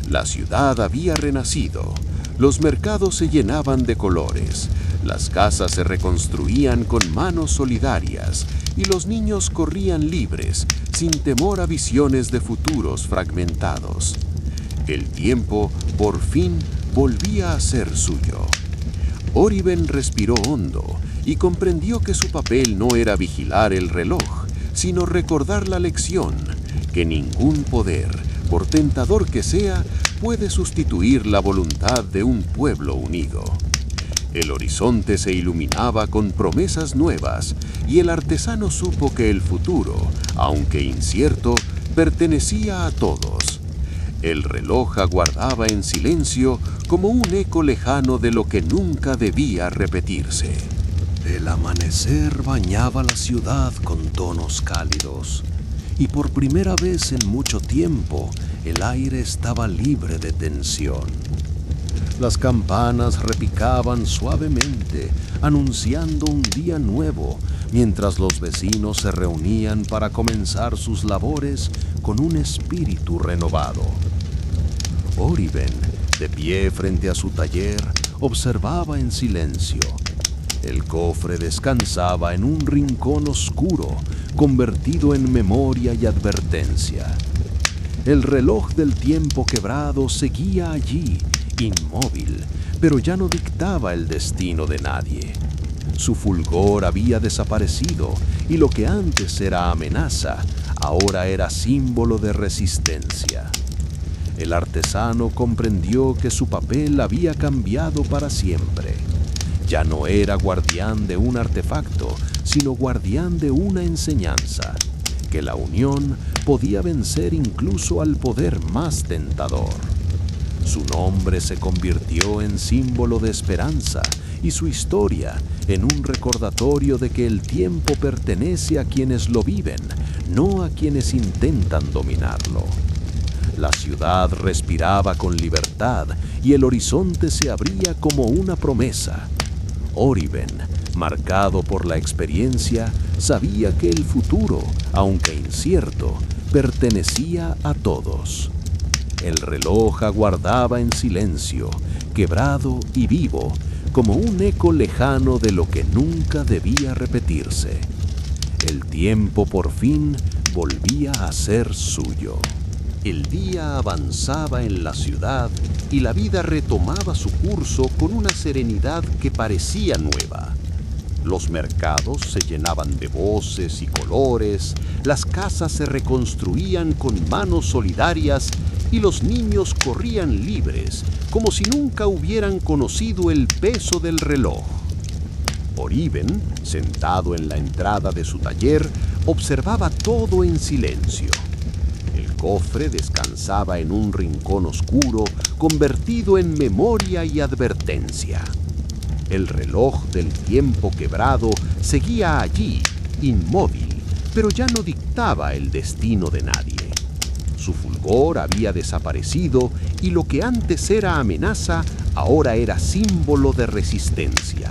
La ciudad había renacido, los mercados se llenaban de colores, las casas se reconstruían con manos solidarias y los niños corrían libres, sin temor a visiones de futuros fragmentados. El tiempo, por fin, volvía a ser suyo. Oriben respiró hondo y comprendió que su papel no era vigilar el reloj, sino recordar la lección, que ningún poder, por tentador que sea, puede sustituir la voluntad de un pueblo unido. El horizonte se iluminaba con promesas nuevas y el artesano supo que el futuro, aunque incierto, pertenecía a todos. El reloj aguardaba en silencio como un eco lejano de lo que nunca debía repetirse. El amanecer bañaba la ciudad con tonos cálidos y por primera vez en mucho tiempo el aire estaba libre de tensión. Las campanas repicaban suavemente, anunciando un día nuevo, mientras los vecinos se reunían para comenzar sus labores con un espíritu renovado. Oriben, de pie frente a su taller, observaba en silencio. El cofre descansaba en un rincón oscuro, convertido en memoria y advertencia. El reloj del tiempo quebrado seguía allí, inmóvil, pero ya no dictaba el destino de nadie. Su fulgor había desaparecido y lo que antes era amenaza, ahora era símbolo de resistencia. El artesano comprendió que su papel había cambiado para siempre. Ya no era guardián de un artefacto, sino guardián de una enseñanza, que la unión podía vencer incluso al poder más tentador. Su nombre se convirtió en símbolo de esperanza y su historia en un recordatorio de que el tiempo pertenece a quienes lo viven, no a quienes intentan dominarlo. La ciudad respiraba con libertad y el horizonte se abría como una promesa. Oriben, marcado por la experiencia, sabía que el futuro, aunque incierto, pertenecía a todos. El reloj aguardaba en silencio, quebrado y vivo, como un eco lejano de lo que nunca debía repetirse. El tiempo por fin volvía a ser suyo. El día avanzaba en la ciudad y la vida retomaba su curso con una serenidad que parecía nueva. Los mercados se llenaban de voces y colores, las casas se reconstruían con manos solidarias y los niños corrían libres, como si nunca hubieran conocido el peso del reloj. Oriben, sentado en la entrada de su taller, observaba todo en silencio. El cofre descansaba en un rincón oscuro, convertido en memoria y advertencia. El reloj del tiempo quebrado seguía allí, inmóvil, pero ya no dictaba el destino de nadie. Su fulgor había desaparecido y lo que antes era amenaza, ahora era símbolo de resistencia.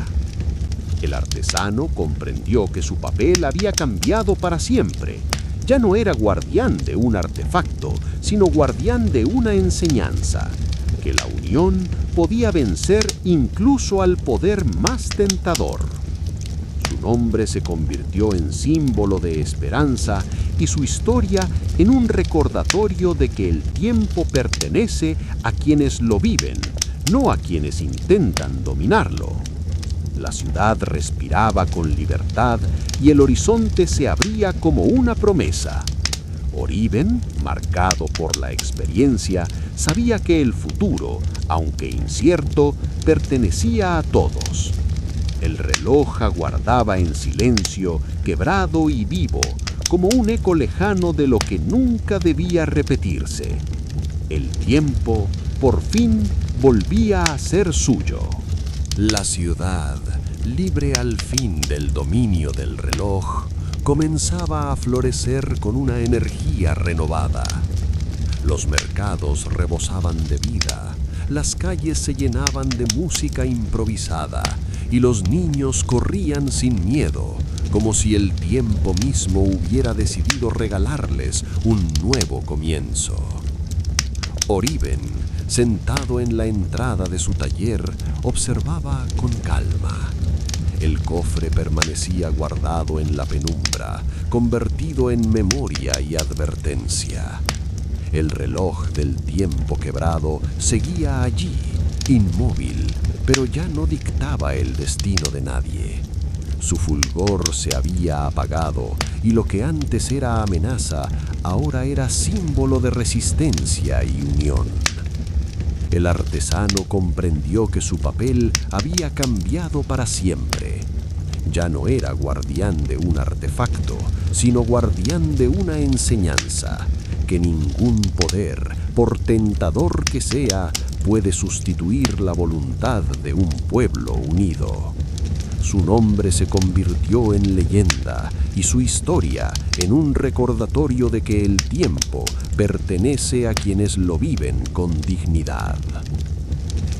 El artesano comprendió que su papel había cambiado para siempre. Ya no era guardián de un artefacto, sino guardián de una enseñanza, que la unión podía vencer incluso al poder más tentador. Su nombre se convirtió en símbolo de esperanza y su historia en un recordatorio de que el tiempo pertenece a quienes lo viven, no a quienes intentan dominarlo. La ciudad respiraba con libertad y el horizonte se abría como una promesa. Oriben, marcado por la experiencia, sabía que el futuro, aunque incierto, pertenecía a todos. El reloj aguardaba en silencio, quebrado y vivo, como un eco lejano de lo que nunca debía repetirse. El tiempo, por fin, volvía a ser suyo. La ciudad, libre al fin del dominio del reloj, comenzaba a florecer con una energía renovada. Los mercados rebosaban de vida, las calles se llenaban de música improvisada y los niños corrían sin miedo, como si el tiempo mismo hubiera decidido regalarles un nuevo comienzo. Oriben, sentado en la entrada de su taller, observaba con calma. El cofre permanecía guardado en la penumbra, convertido en memoria y advertencia. El reloj del tiempo quebrado seguía allí, inmóvil, pero ya no dictaba el destino de nadie. Su fulgor se había apagado y lo que antes era amenaza, ahora era símbolo de resistencia y unión. El artesano comprendió que su papel había cambiado para siempre. Ya no era guardián de un artefacto, sino guardián de una enseñanza, que ningún poder, por tentador que sea, puede sustituir la voluntad de un pueblo unido.
Su nombre se convirtió en leyenda y su historia en un recordatorio de que el tiempo pertenece a quienes lo viven con dignidad.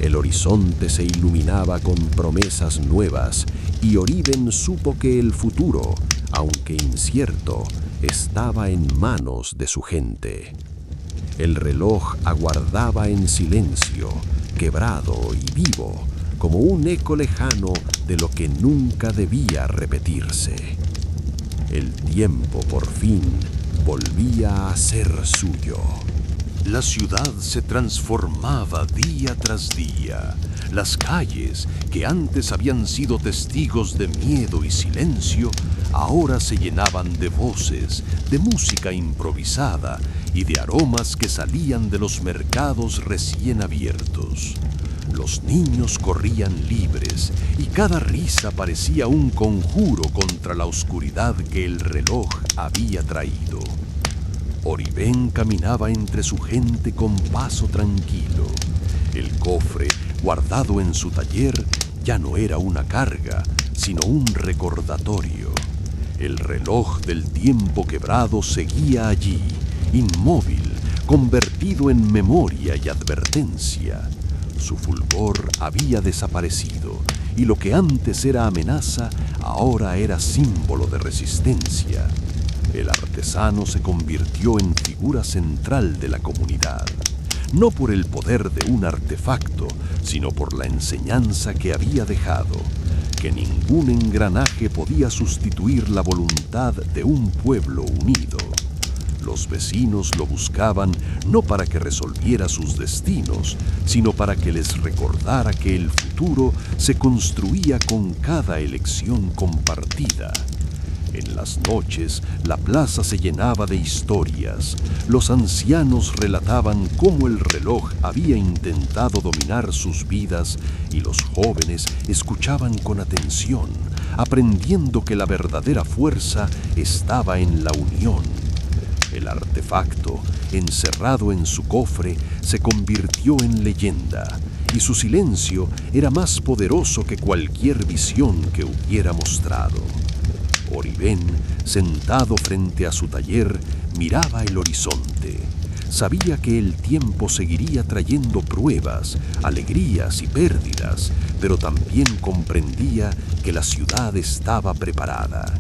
El horizonte se iluminaba con promesas nuevas y Oriben supo que el futuro, aunque incierto, estaba en manos de su gente. El reloj aguardaba en silencio, quebrado y vivo, como un eco lejano de lo que nunca debía repetirse. El tiempo por fin volvía a ser suyo.
La ciudad se transformaba día tras día. Las calles, que antes habían sido testigos de miedo y silencio, ahora se llenaban de voces, de música improvisada y de aromas que salían de los mercados recién abiertos. Los niños corrían libres y cada risa parecía un conjuro contra la oscuridad que el reloj había traído. Oriben caminaba entre su gente con paso tranquilo. El cofre, guardado en su taller, ya no era una carga, sino un recordatorio. El reloj del tiempo quebrado seguía allí, inmóvil, convertido en memoria y advertencia. Su fulgor había desaparecido, y lo que antes era amenaza, ahora era símbolo de resistencia. El artesano se convirtió en figura central de la comunidad, no por el poder de un artefacto, sino por la enseñanza que había dejado, que ningún engranaje podía sustituir la voluntad de un pueblo unido. Los vecinos lo buscaban no para que resolviera sus destinos, sino para que les recordara que el futuro se construía con cada elección compartida. En las noches, la plaza se llenaba de historias. Los ancianos relataban cómo el reloj había intentado dominar sus vidas y los jóvenes escuchaban con atención, aprendiendo que la verdadera fuerza estaba en la unión. El artefacto, encerrado en su cofre, se convirtió en leyenda, y su silencio era más poderoso que cualquier visión que hubiera mostrado. Oriben, sentado frente a su taller, miraba el horizonte. Sabía que el tiempo seguiría trayendo pruebas, alegrías y pérdidas, pero también comprendía que la ciudad estaba preparada.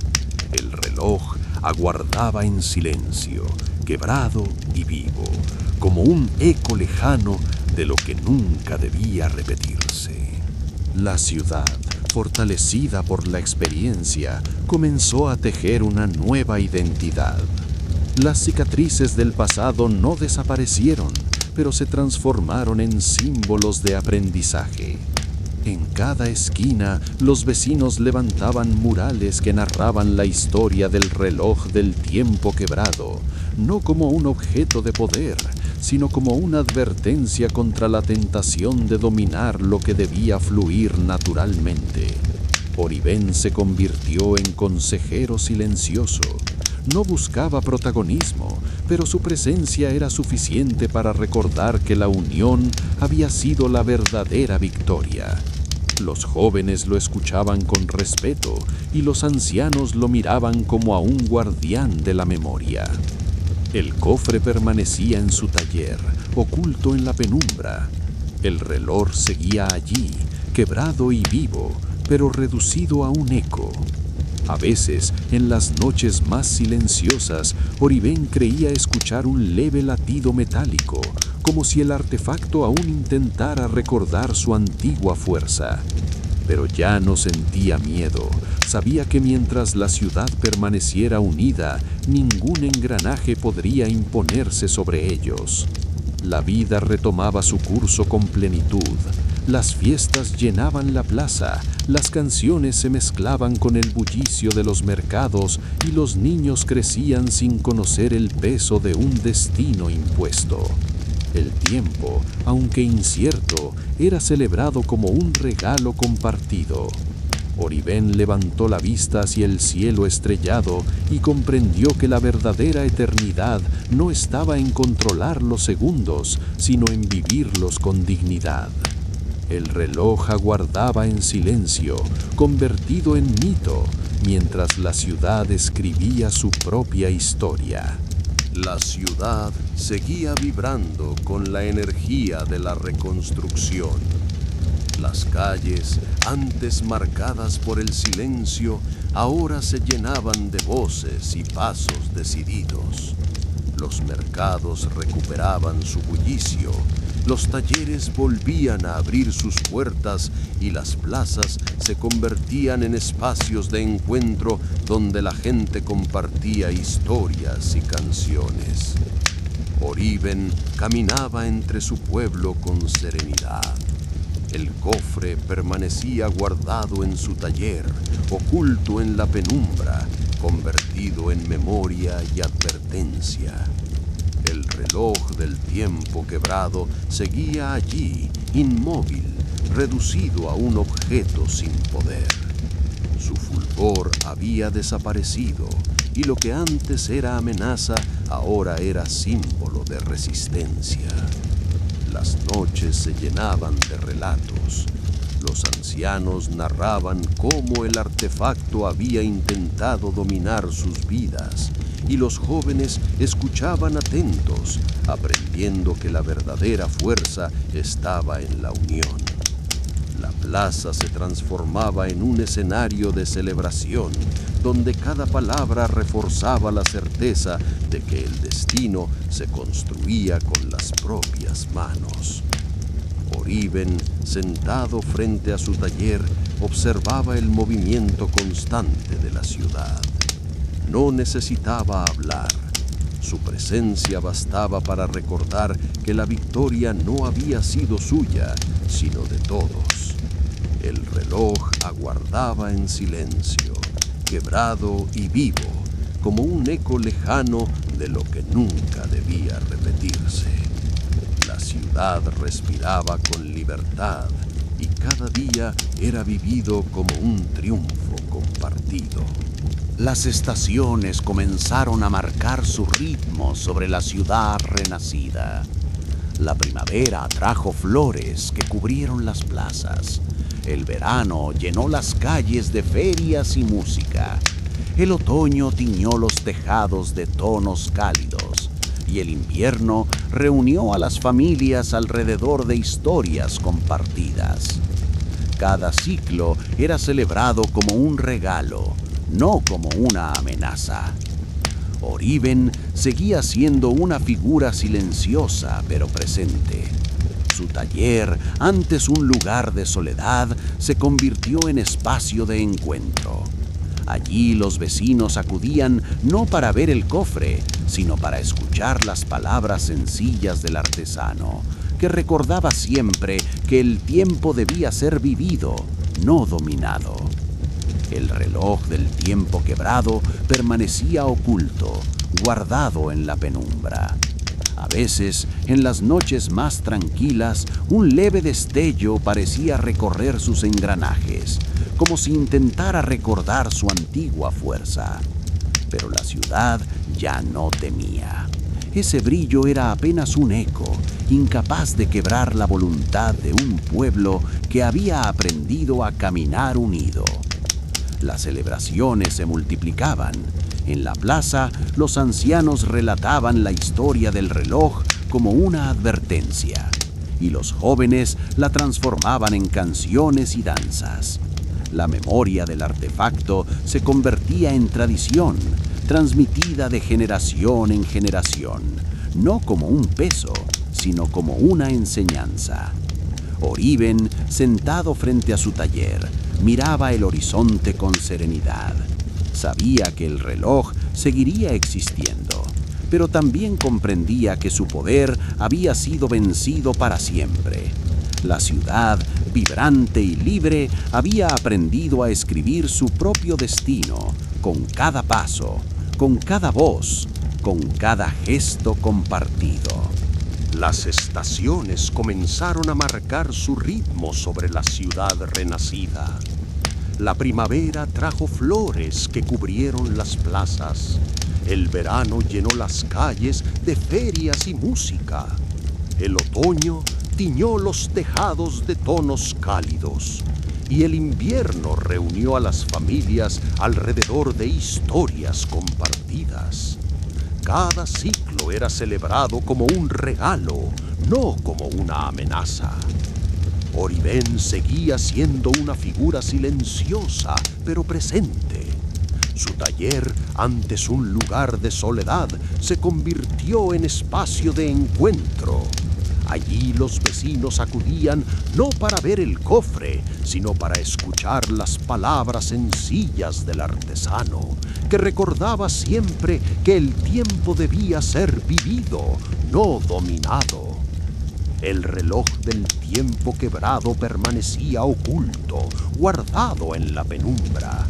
El reloj aguardaba en silencio, quebrado y vivo, como un eco lejano de lo que nunca debía repetirse.
La ciudad, fortalecida por la experiencia, comenzó a tejer una nueva identidad. Las cicatrices del pasado no desaparecieron, pero se transformaron en símbolos de aprendizaje. En cada esquina, los vecinos levantaban murales que narraban la historia del reloj del tiempo quebrado, no como un objeto de poder, sino como una advertencia contra la tentación de dominar lo que debía fluir naturalmente. Oriben se convirtió en consejero silencioso. No buscaba protagonismo, pero su presencia era suficiente para recordar que la unión había sido la verdadera victoria. Los jóvenes lo escuchaban con respeto y los ancianos lo miraban como a un guardián de la memoria. El cofre permanecía en su taller, oculto en la penumbra. El reloj seguía allí, quebrado y vivo, pero reducido a un eco. A veces, en las noches más silenciosas, Oriben creía escuchar un leve latido metálico, como si el artefacto aún intentara recordar su antigua fuerza. Pero ya no sentía miedo. Sabía que mientras la ciudad permaneciera unida, ningún engranaje podría imponerse sobre ellos. La vida retomaba su curso con plenitud. Las fiestas llenaban la plaza, las canciones se mezclaban con el bullicio de los mercados y los niños crecían sin conocer el peso de un destino impuesto. El tiempo, aunque incierto, era celebrado como un regalo compartido. Oriben levantó la vista hacia el cielo estrellado y comprendió que la verdadera eternidad no estaba en controlar los segundos, sino en vivirlos con dignidad. El reloj aguardaba en silencio, convertido en mito, mientras la ciudad escribía su propia historia.
La ciudad seguía vibrando con la energía de la reconstrucción. Las calles, antes marcadas por el silencio, ahora se llenaban de voces y pasos decididos. Los mercados recuperaban su bullicio, los talleres volvían a abrir sus puertas y las plazas se convertían en espacios de encuentro donde la gente compartía historias y canciones. Oriben caminaba entre su pueblo con serenidad. El cofre permanecía guardado en su taller, oculto en la penumbra, convertido en memoria y advertencia. El reloj del tiempo quebrado seguía allí, inmóvil, reducido a un objeto sin poder. Su fulgor había desaparecido y lo que antes era amenaza ahora era símbolo de resistencia. Las noches se llenaban de relatos. Los ancianos narraban cómo el artefacto había intentado dominar sus vidas y los jóvenes escuchaban atentos, aprendiendo que la verdadera fuerza estaba en la unión. La plaza se transformaba en un escenario de celebración, donde cada palabra reforzaba la certeza de que el destino se construía con las propias manos. Oriben, sentado frente a su taller, observaba el movimiento constante de la ciudad. No necesitaba hablar. Su presencia bastaba para recordar que la victoria no había sido suya, sino de todos. El reloj aguardaba en silencio, quebrado y vivo, como un eco lejano de lo que nunca debía repetirse. La ciudad respiraba con libertad y cada día era vivido como un triunfo compartido. Las estaciones comenzaron a marcar su ritmo sobre la ciudad renacida. La primavera trajo flores que cubrieron las plazas. El verano llenó las calles de ferias y música. El otoño tiñó los tejados de tonos cálidos. Y el invierno reunió a las familias alrededor de historias compartidas. Cada ciclo era celebrado como un regalo, no como una amenaza. Oriben seguía siendo una figura silenciosa pero presente. Su taller, antes un lugar de soledad, se convirtió en espacio de encuentro. Allí los vecinos acudían no para ver el cofre, sino para escuchar las palabras sencillas del artesano, que recordaba siempre que el tiempo debía ser vivido, no dominado. El reloj del tiempo quebrado permanecía oculto, guardado en la penumbra. A veces, en las noches más tranquilas, un leve destello parecía recorrer sus engranajes, como si intentara recordar su antigua fuerza. Pero la ciudad ya no temía. Ese brillo era apenas un eco, incapaz de quebrar la voluntad de un pueblo que había aprendido a caminar unido. Las celebraciones se multiplicaban. En la plaza, los ancianos relataban la historia del reloj como una advertencia, y los jóvenes la transformaban en canciones y danzas. La memoria del artefacto se convertía en tradición, transmitida de generación en generación, no como un peso, sino como una enseñanza. Oriben, sentado frente a su taller, miraba el horizonte con serenidad. Sabía que el reloj seguiría existiendo, pero también comprendía que su poder había sido vencido para siempre. La ciudad, vibrante y libre, había aprendido a escribir su propio destino, con cada paso, con cada voz, con cada gesto compartido. Las estaciones comenzaron a marcar su ritmo sobre la ciudad renacida. La primavera trajo flores que cubrieron las plazas. El verano llenó las calles de ferias y música. El otoño tiñó los tejados de tonos cálidos, y el invierno reunió a las familias alrededor de historias compartidas. Cada ciclo era celebrado como un regalo, no como una amenaza. Oribén seguía siendo una figura silenciosa, pero presente. Su taller, antes un lugar de soledad, se convirtió en espacio de encuentro. Allí los vecinos acudían no para ver el cofre, sino para escuchar las palabras sencillas del artesano, que recordaba siempre que el tiempo debía ser vivido, no dominado. El reloj del tiempo quebrado permanecía oculto, guardado en la penumbra.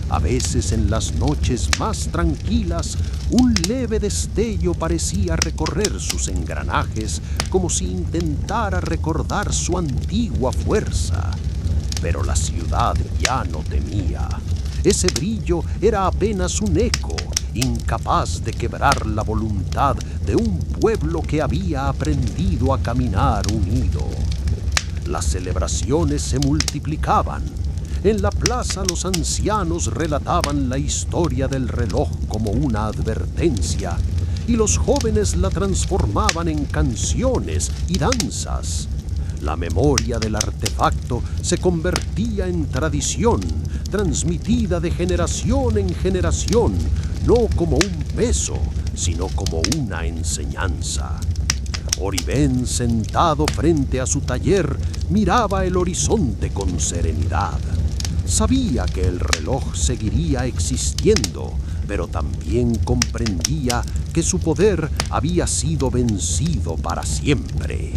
A veces en las noches más tranquilas, un leve destello parecía recorrer sus engranajes como si intentara recordar su antigua fuerza. Pero la ciudad ya no temía. Ese brillo era apenas un eco, incapaz de quebrar la voluntad de un pueblo que había aprendido a caminar unido. Las celebraciones se multiplicaban. En la plaza los ancianos relataban la historia del reloj como una advertencia, y los jóvenes la transformaban en canciones y danzas. La memoria del artefacto se convertía en tradición, transmitida de generación en generación, no como un peso, sino como una enseñanza. Oribén, sentado frente a su taller, miraba el horizonte con serenidad. Sabía que el reloj seguiría existiendo, pero también comprendía que su poder había sido vencido para siempre.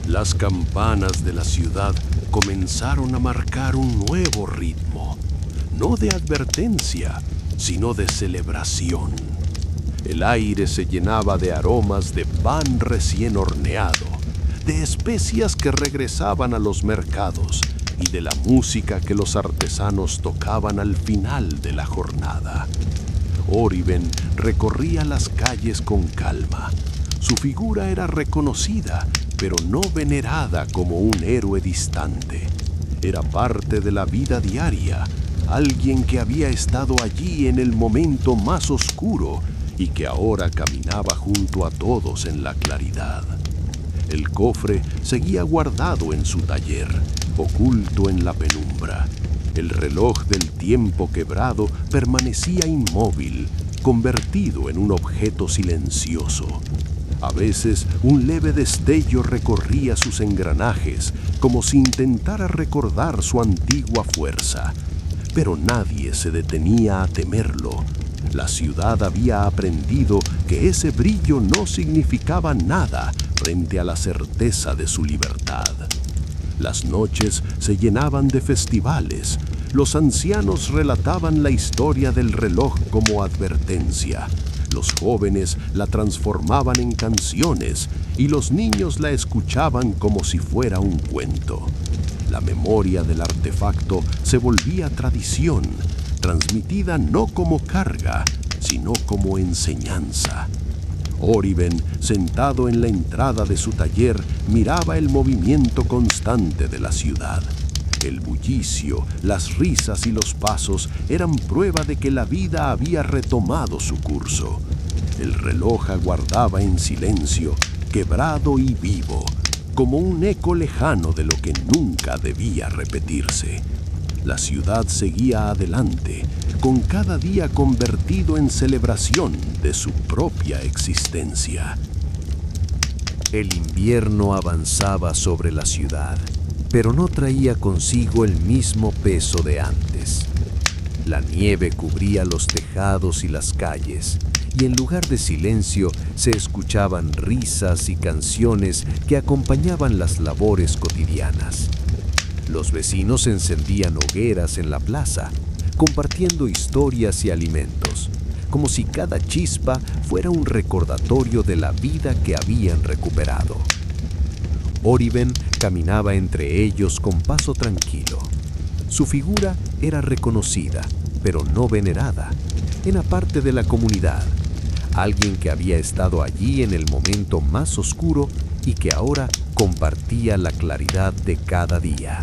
Las campanas de la ciudad comenzaron a marcar un nuevo ritmo, no de advertencia, sino de celebración. El aire se llenaba de aromas de pan recién horneado, de especias que regresaban a los mercados y de la música que los artesanos tocaban al final de la jornada. Oribén recorría las calles con calma. Su figura era reconocida, pero no venerada como un héroe distante. Era parte de la vida diaria, alguien que había estado allí en el momento más oscuro y que ahora caminaba junto a todos en la claridad. El cofre seguía guardado en su taller, oculto en la penumbra. El reloj del tiempo quebrado permanecía inmóvil, convertido en un objeto silencioso. A veces un leve destello recorría sus engranajes, como si intentara recordar su antigua fuerza. Pero nadie se detenía a temerlo. La ciudad había aprendido que ese brillo no significaba nada frente a la certeza de su libertad. Las noches se llenaban de festivales. Los ancianos relataban la historia del reloj como advertencia. Los jóvenes la transformaban en canciones y los niños la escuchaban como si fuera un cuento. La memoria del artefacto se volvía tradición, transmitida no como carga, sino como enseñanza. Oribén, sentado en la entrada de su taller, miraba el movimiento constante de la ciudad. El bullicio, las risas y los pasos eran prueba de que la vida había retomado su curso. El reloj aguardaba en silencio, quebrado y vivo, como un eco lejano de lo que nunca debía repetirse. La ciudad seguía adelante, con cada día convertido en celebración de su propia existencia. El invierno avanzaba sobre la ciudad, pero no traía consigo el mismo peso de antes. La nieve cubría los tejados y las calles, y en lugar de silencio se escuchaban risas y canciones que acompañaban las labores cotidianas. Los vecinos encendían hogueras en la plaza, compartiendo historias y alimentos, como si cada chispa fuera un recordatorio de la vida que habían recuperado. Oribén caminaba entre ellos con paso tranquilo. Su figura era reconocida, pero no venerada. Era parte de la comunidad, alguien que había estado allí en el momento más oscuro
y que ahora compartía la claridad de cada día.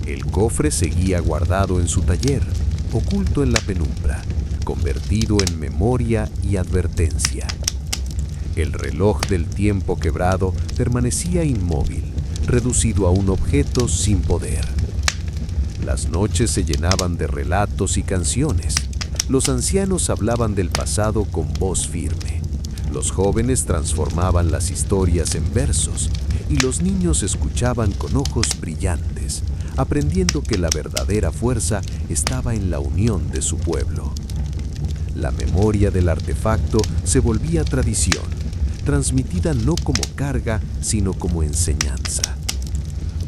El cofre seguía guardado en su taller, oculto en la penumbra, convertido en memoria y advertencia. El reloj del tiempo quebrado permanecía inmóvil, reducido a un objeto sin poder. Las noches se llenaban de relatos y canciones. Los ancianos hablaban del pasado con voz firme. Los jóvenes transformaban las historias en versos y los niños escuchaban con ojos brillantes, aprendiendo que la verdadera fuerza estaba en la unión de su pueblo. La memoria del artefacto se volvía tradición, transmitida no como carga, sino como enseñanza.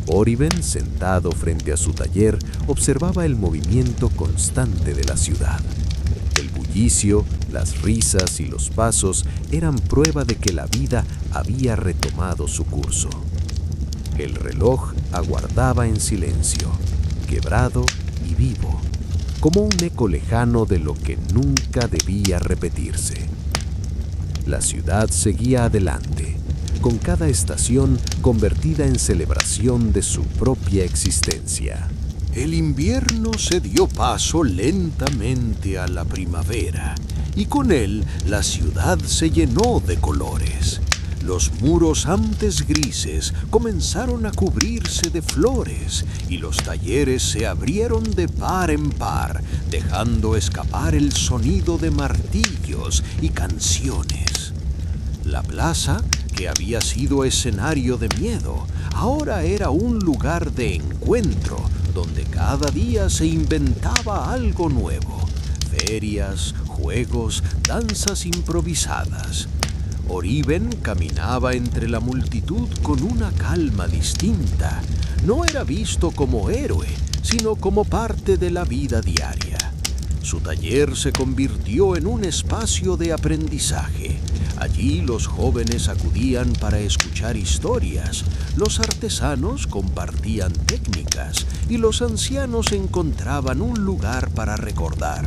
Oriben, sentado frente a su taller, observaba el movimiento constante de la ciudad. El bullicio, las risas y los pasos eran prueba de que la vida había retomado su curso. El reloj aguardaba en silencio, quebrado y vivo, como un eco lejano de lo que nunca debía repetirse. La ciudad seguía adelante, con cada estación convertida en celebración de su propia existencia.
El invierno se dio paso lentamente a la primavera, y con él la ciudad se llenó de colores. Los muros antes grises comenzaron a cubrirse de flores, y los talleres se abrieron de par en par, dejando escapar el sonido de martillos y canciones. La plaza, que había sido escenario de miedo, ahora era un lugar de encuentro, donde cada día se inventaba algo nuevo. Ferias, juegos, danzas improvisadas. Oriben caminaba entre la multitud con una calma distinta. No era visto como héroe, sino como parte de la vida diaria. Su taller se convirtió en un espacio de aprendizaje. Allí los jóvenes acudían para escuchar historias, los artesanos compartían técnicas y los ancianos encontraban un lugar para recordar.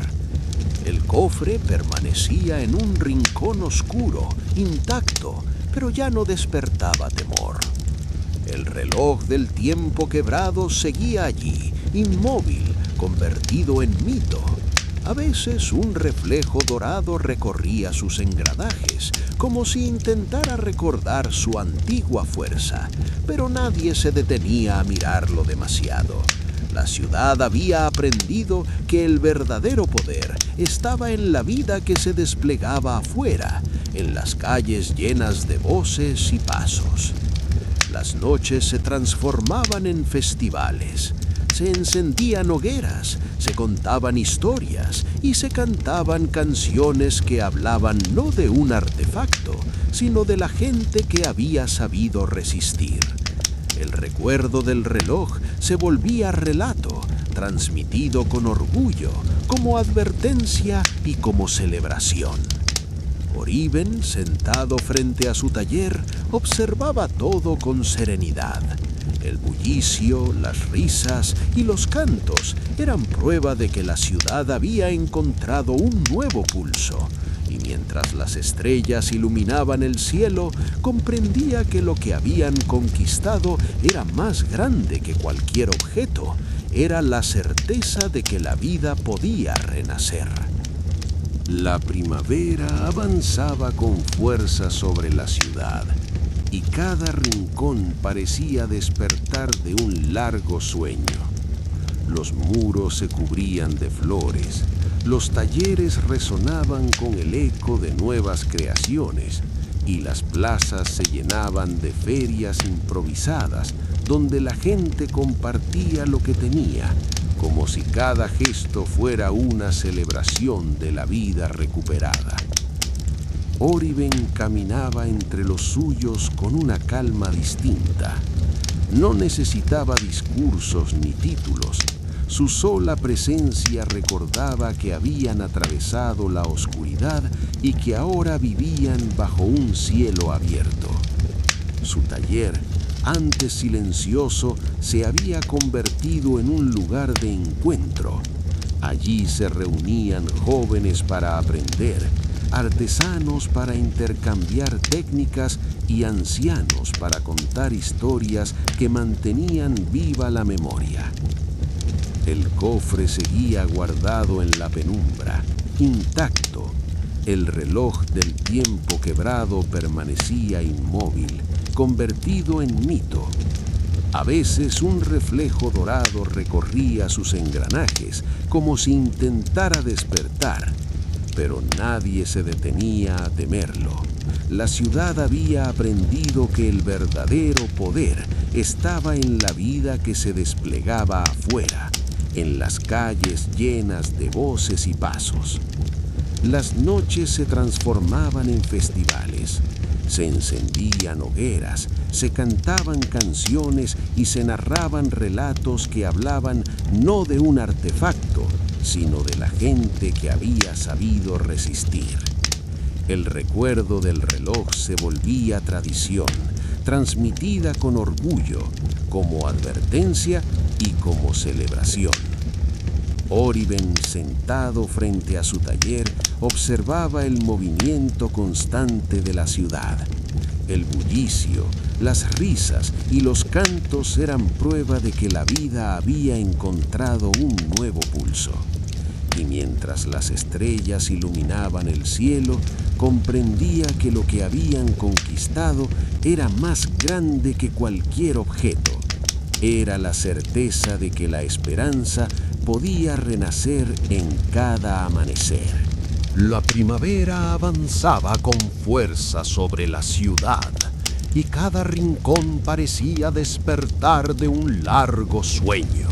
El cofre permanecía en un rincón oscuro, intacto, pero ya no despertaba temor. El reloj del tiempo quebrado seguía allí, inmóvil, convertido en mito. A veces un reflejo dorado recorría sus engranajes, como si intentara recordar su antigua fuerza, pero nadie se detenía a mirarlo demasiado. La ciudad había aprendido que el verdadero poder estaba en la vida que se desplegaba afuera, en las calles llenas de voces y pasos. Las noches se transformaban en festivales. Se encendían hogueras, se contaban historias y se cantaban canciones que hablaban no de un artefacto, sino de la gente que había sabido resistir. El recuerdo del reloj se volvía relato, transmitido con orgullo, como advertencia y como celebración. Oriben, sentado frente a su taller, observaba todo con serenidad. El bullicio, las risas y los cantos eran prueba de que la ciudad había encontrado un nuevo pulso, y mientras las estrellas iluminaban el cielo, comprendía que lo que habían conquistado era más grande que cualquier objeto, era la certeza de que la vida podía renacer.
La primavera avanzaba con fuerza sobre la ciudad, y cada rincón parecía despertar de un largo sueño. Los muros se cubrían de flores, los talleres resonaban con el eco de nuevas creaciones, y las plazas se llenaban de ferias improvisadas, donde la gente compartía lo que tenía, como si cada gesto fuera una celebración de la vida recuperada. Oriben caminaba entre los suyos con una calma distinta. No necesitaba discursos ni títulos. Su sola presencia recordaba que habían atravesado la oscuridad y que ahora vivían bajo un cielo abierto. Su taller, antes silencioso, se había convertido en un lugar de encuentro. Allí se reunían jóvenes para aprender,
artesanos para intercambiar técnicas y ancianos para contar historias que mantenían viva la memoria. El cofre seguía guardado en la penumbra, intacto. El reloj del tiempo quebrado permanecía inmóvil, convertido en mito. A veces un reflejo dorado recorría sus engranajes, como si intentara despertar, pero nadie se detenía a temerlo. La ciudad había aprendido que el verdadero poder estaba en la vida que se desplegaba afuera, en las calles llenas de voces y pasos. Las noches se transformaban en festivales. Se encendían hogueras, se cantaban canciones y se narraban relatos que hablaban no de un artefacto, sino de la gente que había sabido resistir. El recuerdo del reloj se volvía tradición, transmitida con orgullo, como advertencia y como celebración. Oriben, sentado frente a su taller, observaba el movimiento constante de la ciudad. El bullicio, las risas y los cantos eran prueba de que la vida había encontrado un nuevo pulso. Y mientras las estrellas iluminaban el cielo, comprendía que lo que habían conquistado era más grande que cualquier objeto. Era la certeza de que la esperanza podía renacer en cada amanecer.
La primavera avanzaba con fuerza sobre la ciudad y cada rincón parecía despertar de un largo sueño.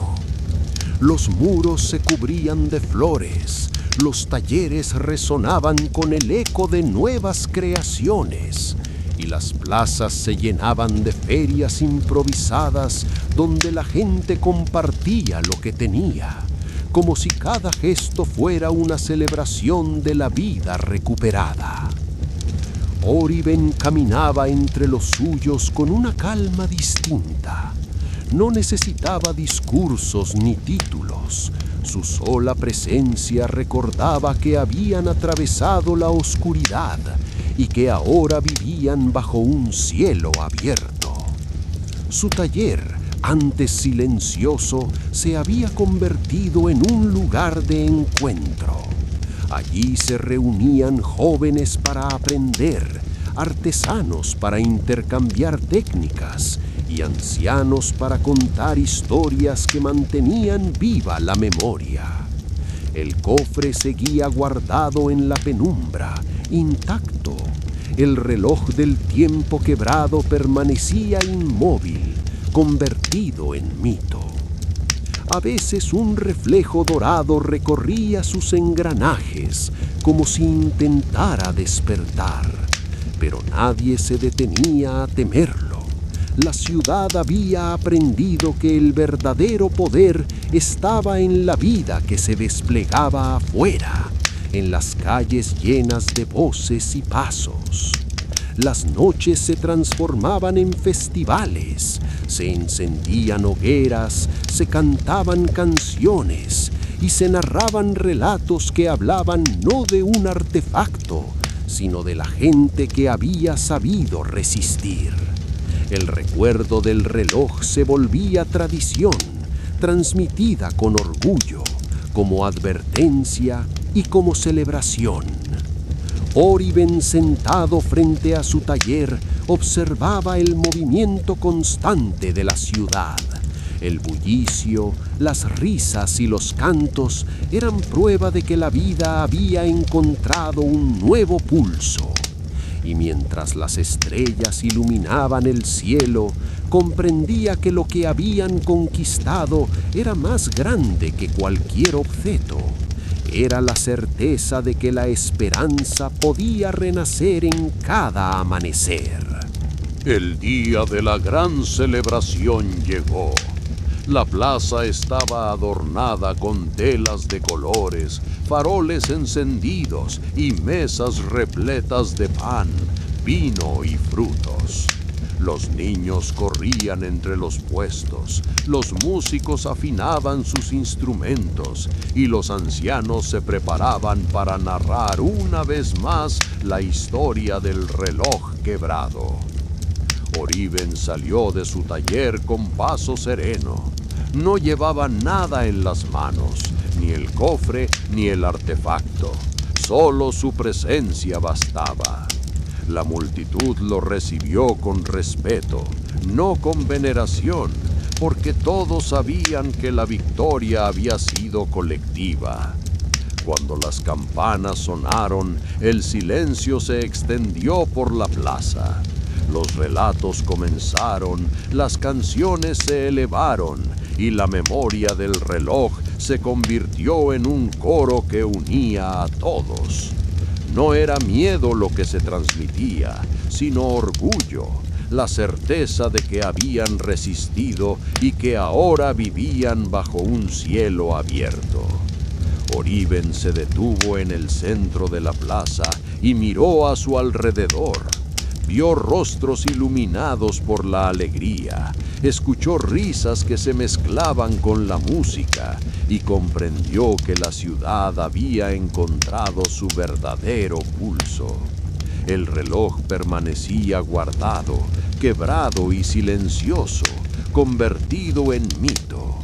Los muros se cubrían de flores, los talleres resonaban con el eco de nuevas creaciones y las plazas se llenaban de ferias improvisadas donde la gente compartía lo que tenía, como si cada gesto fuera una celebración de la vida recuperada. Oriben caminaba entre los suyos con una calma distinta. No necesitaba discursos ni títulos. Su sola presencia recordaba que habían atravesado la oscuridad y que ahora vivían bajo un cielo abierto. Su taller, antes silencioso, se había convertido en un lugar de encuentro. Allí se reunían jóvenes para aprender, artesanos para intercambiar técnicas y ancianos para contar historias que mantenían viva la memoria. El cofre seguía guardado en la penumbra, intacto. El reloj del tiempo quebrado permanecía inmóvil, convertido en mito. A veces un reflejo dorado recorría sus engranajes, como si intentara despertar, pero nadie se detenía a temerlo. La ciudad había aprendido que el verdadero poder estaba en la vida que se desplegaba afuera, en las calles llenas de voces y pasos. Las noches se transformaban en festivales, se encendían hogueras, se cantaban canciones y se narraban relatos que hablaban no de un artefacto, sino de la gente que había sabido resistir. El recuerdo del reloj se volvía tradición, transmitida con orgullo, como advertencia y como celebración. Oriben, sentado frente a su taller, observaba el movimiento constante de la ciudad. El bullicio, las risas y los cantos eran prueba de que la vida había encontrado un nuevo pulso. Y mientras las estrellas iluminaban el cielo, comprendía que lo que habían conquistado era más grande que cualquier objeto. Era la certeza de que la esperanza podía renacer en cada amanecer.
El día de la gran celebración llegó. La plaza estaba adornada con telas de colores, faroles encendidos y mesas repletas de pan, vino y frutos. Los niños corrían entre los puestos, los músicos afinaban sus instrumentos y los ancianos se preparaban para narrar una vez más la historia del reloj quebrado. Oriben salió de su taller con paso sereno. No llevaba nada en las manos, ni el cofre ni el artefacto. Solo su presencia bastaba. La multitud lo recibió con respeto, no con veneración, porque todos sabían que la victoria había sido colectiva. Cuando las campanas sonaron, el silencio se extendió por la plaza. Los relatos comenzaron, las canciones se elevaron y la memoria del reloj se convirtió en un coro que unía a todos. No era miedo lo que se transmitía, sino orgullo, la certeza de que habían resistido y que ahora vivían bajo un cielo abierto. Oriben se detuvo en el centro de la plaza y miró a su alrededor. Vio rostros iluminados por la alegría, escuchó risas que se mezclaban con la música y comprendió que la ciudad había encontrado su verdadero pulso. El reloj permanecía guardado, quebrado y silencioso, convertido en mito.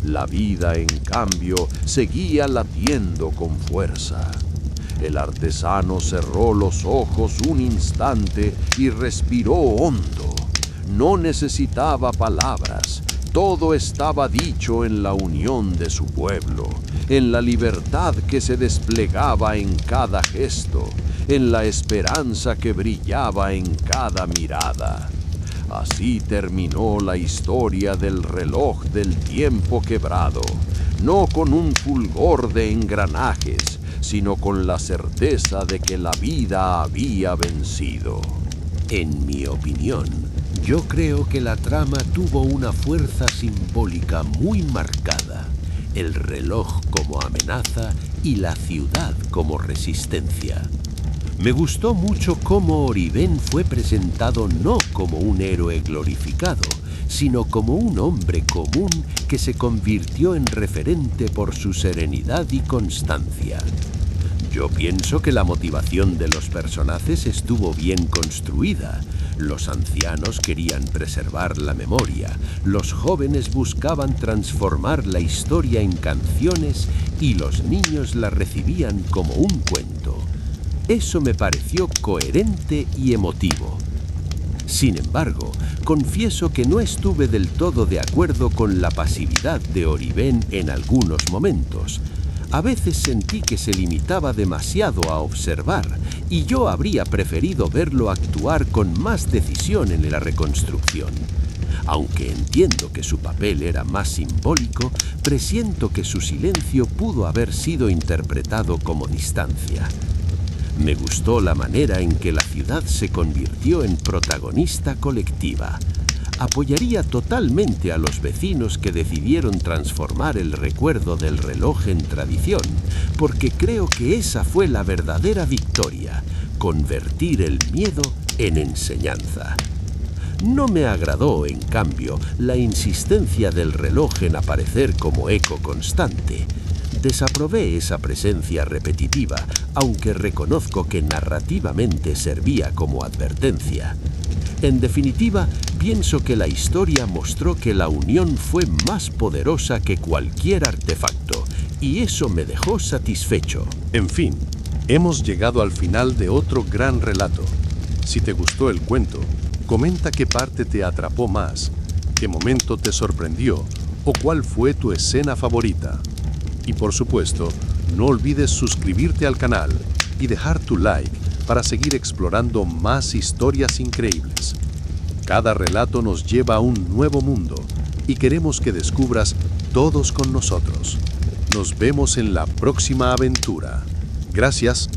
La vida, en cambio, seguía latiendo con fuerza. El artesano cerró los ojos un instante y respiró hondo. No necesitaba palabras. Todo estaba dicho en la unión de su pueblo, en la libertad que se desplegaba en cada gesto, en la esperanza que brillaba en cada mirada. Así terminó la historia del reloj del tiempo quebrado, no con un fulgor de engranajes, sino con la certeza de que la vida había vencido.
En mi opinión, yo creo que la trama tuvo una fuerza simbólica muy marcada. El reloj como amenaza y la ciudad como resistencia. Me gustó mucho cómo Oriben fue presentado no como un héroe glorificado, sino como un hombre común que se convirtió en referente por su serenidad y constancia. Yo pienso que la motivación de los personajes estuvo bien construida. Los ancianos querían preservar la memoria, los jóvenes buscaban transformar la historia en canciones y los niños la recibían como un cuento. Eso me pareció coherente y emotivo. Sin embargo, confieso que no estuve del todo de acuerdo con la pasividad de Oriben en algunos momentos. A veces sentí que se limitaba demasiado a observar y yo habría preferido verlo actuar con más decisión en la reconstrucción. Aunque entiendo que su papel era más simbólico, presiento que su silencio pudo haber sido interpretado como distancia. Me gustó la manera en que la ciudad se convirtió en protagonista colectiva. Apoyaría totalmente a los vecinos que decidieron transformar el recuerdo del reloj en tradición, porque creo que esa fue la verdadera victoria, convertir el miedo en enseñanza. No me agradó, en cambio, la insistencia del reloj en aparecer como eco constante. Desaprobé esa presencia repetitiva, aunque reconozco que narrativamente servía como advertencia. En definitiva, pienso que la historia mostró que la unión fue más poderosa que cualquier artefacto, y eso me dejó satisfecho.
En fin, hemos llegado al final de otro gran relato. Si te gustó el cuento, comenta qué parte te atrapó más, qué momento te sorprendió o cuál fue tu escena favorita. Y por supuesto, no olvides suscribirte al canal y dejar tu like para seguir explorando más historias increíbles. Cada relato nos lleva a un nuevo mundo y queremos que descubras todos con nosotros. Nos vemos en la próxima aventura. Gracias.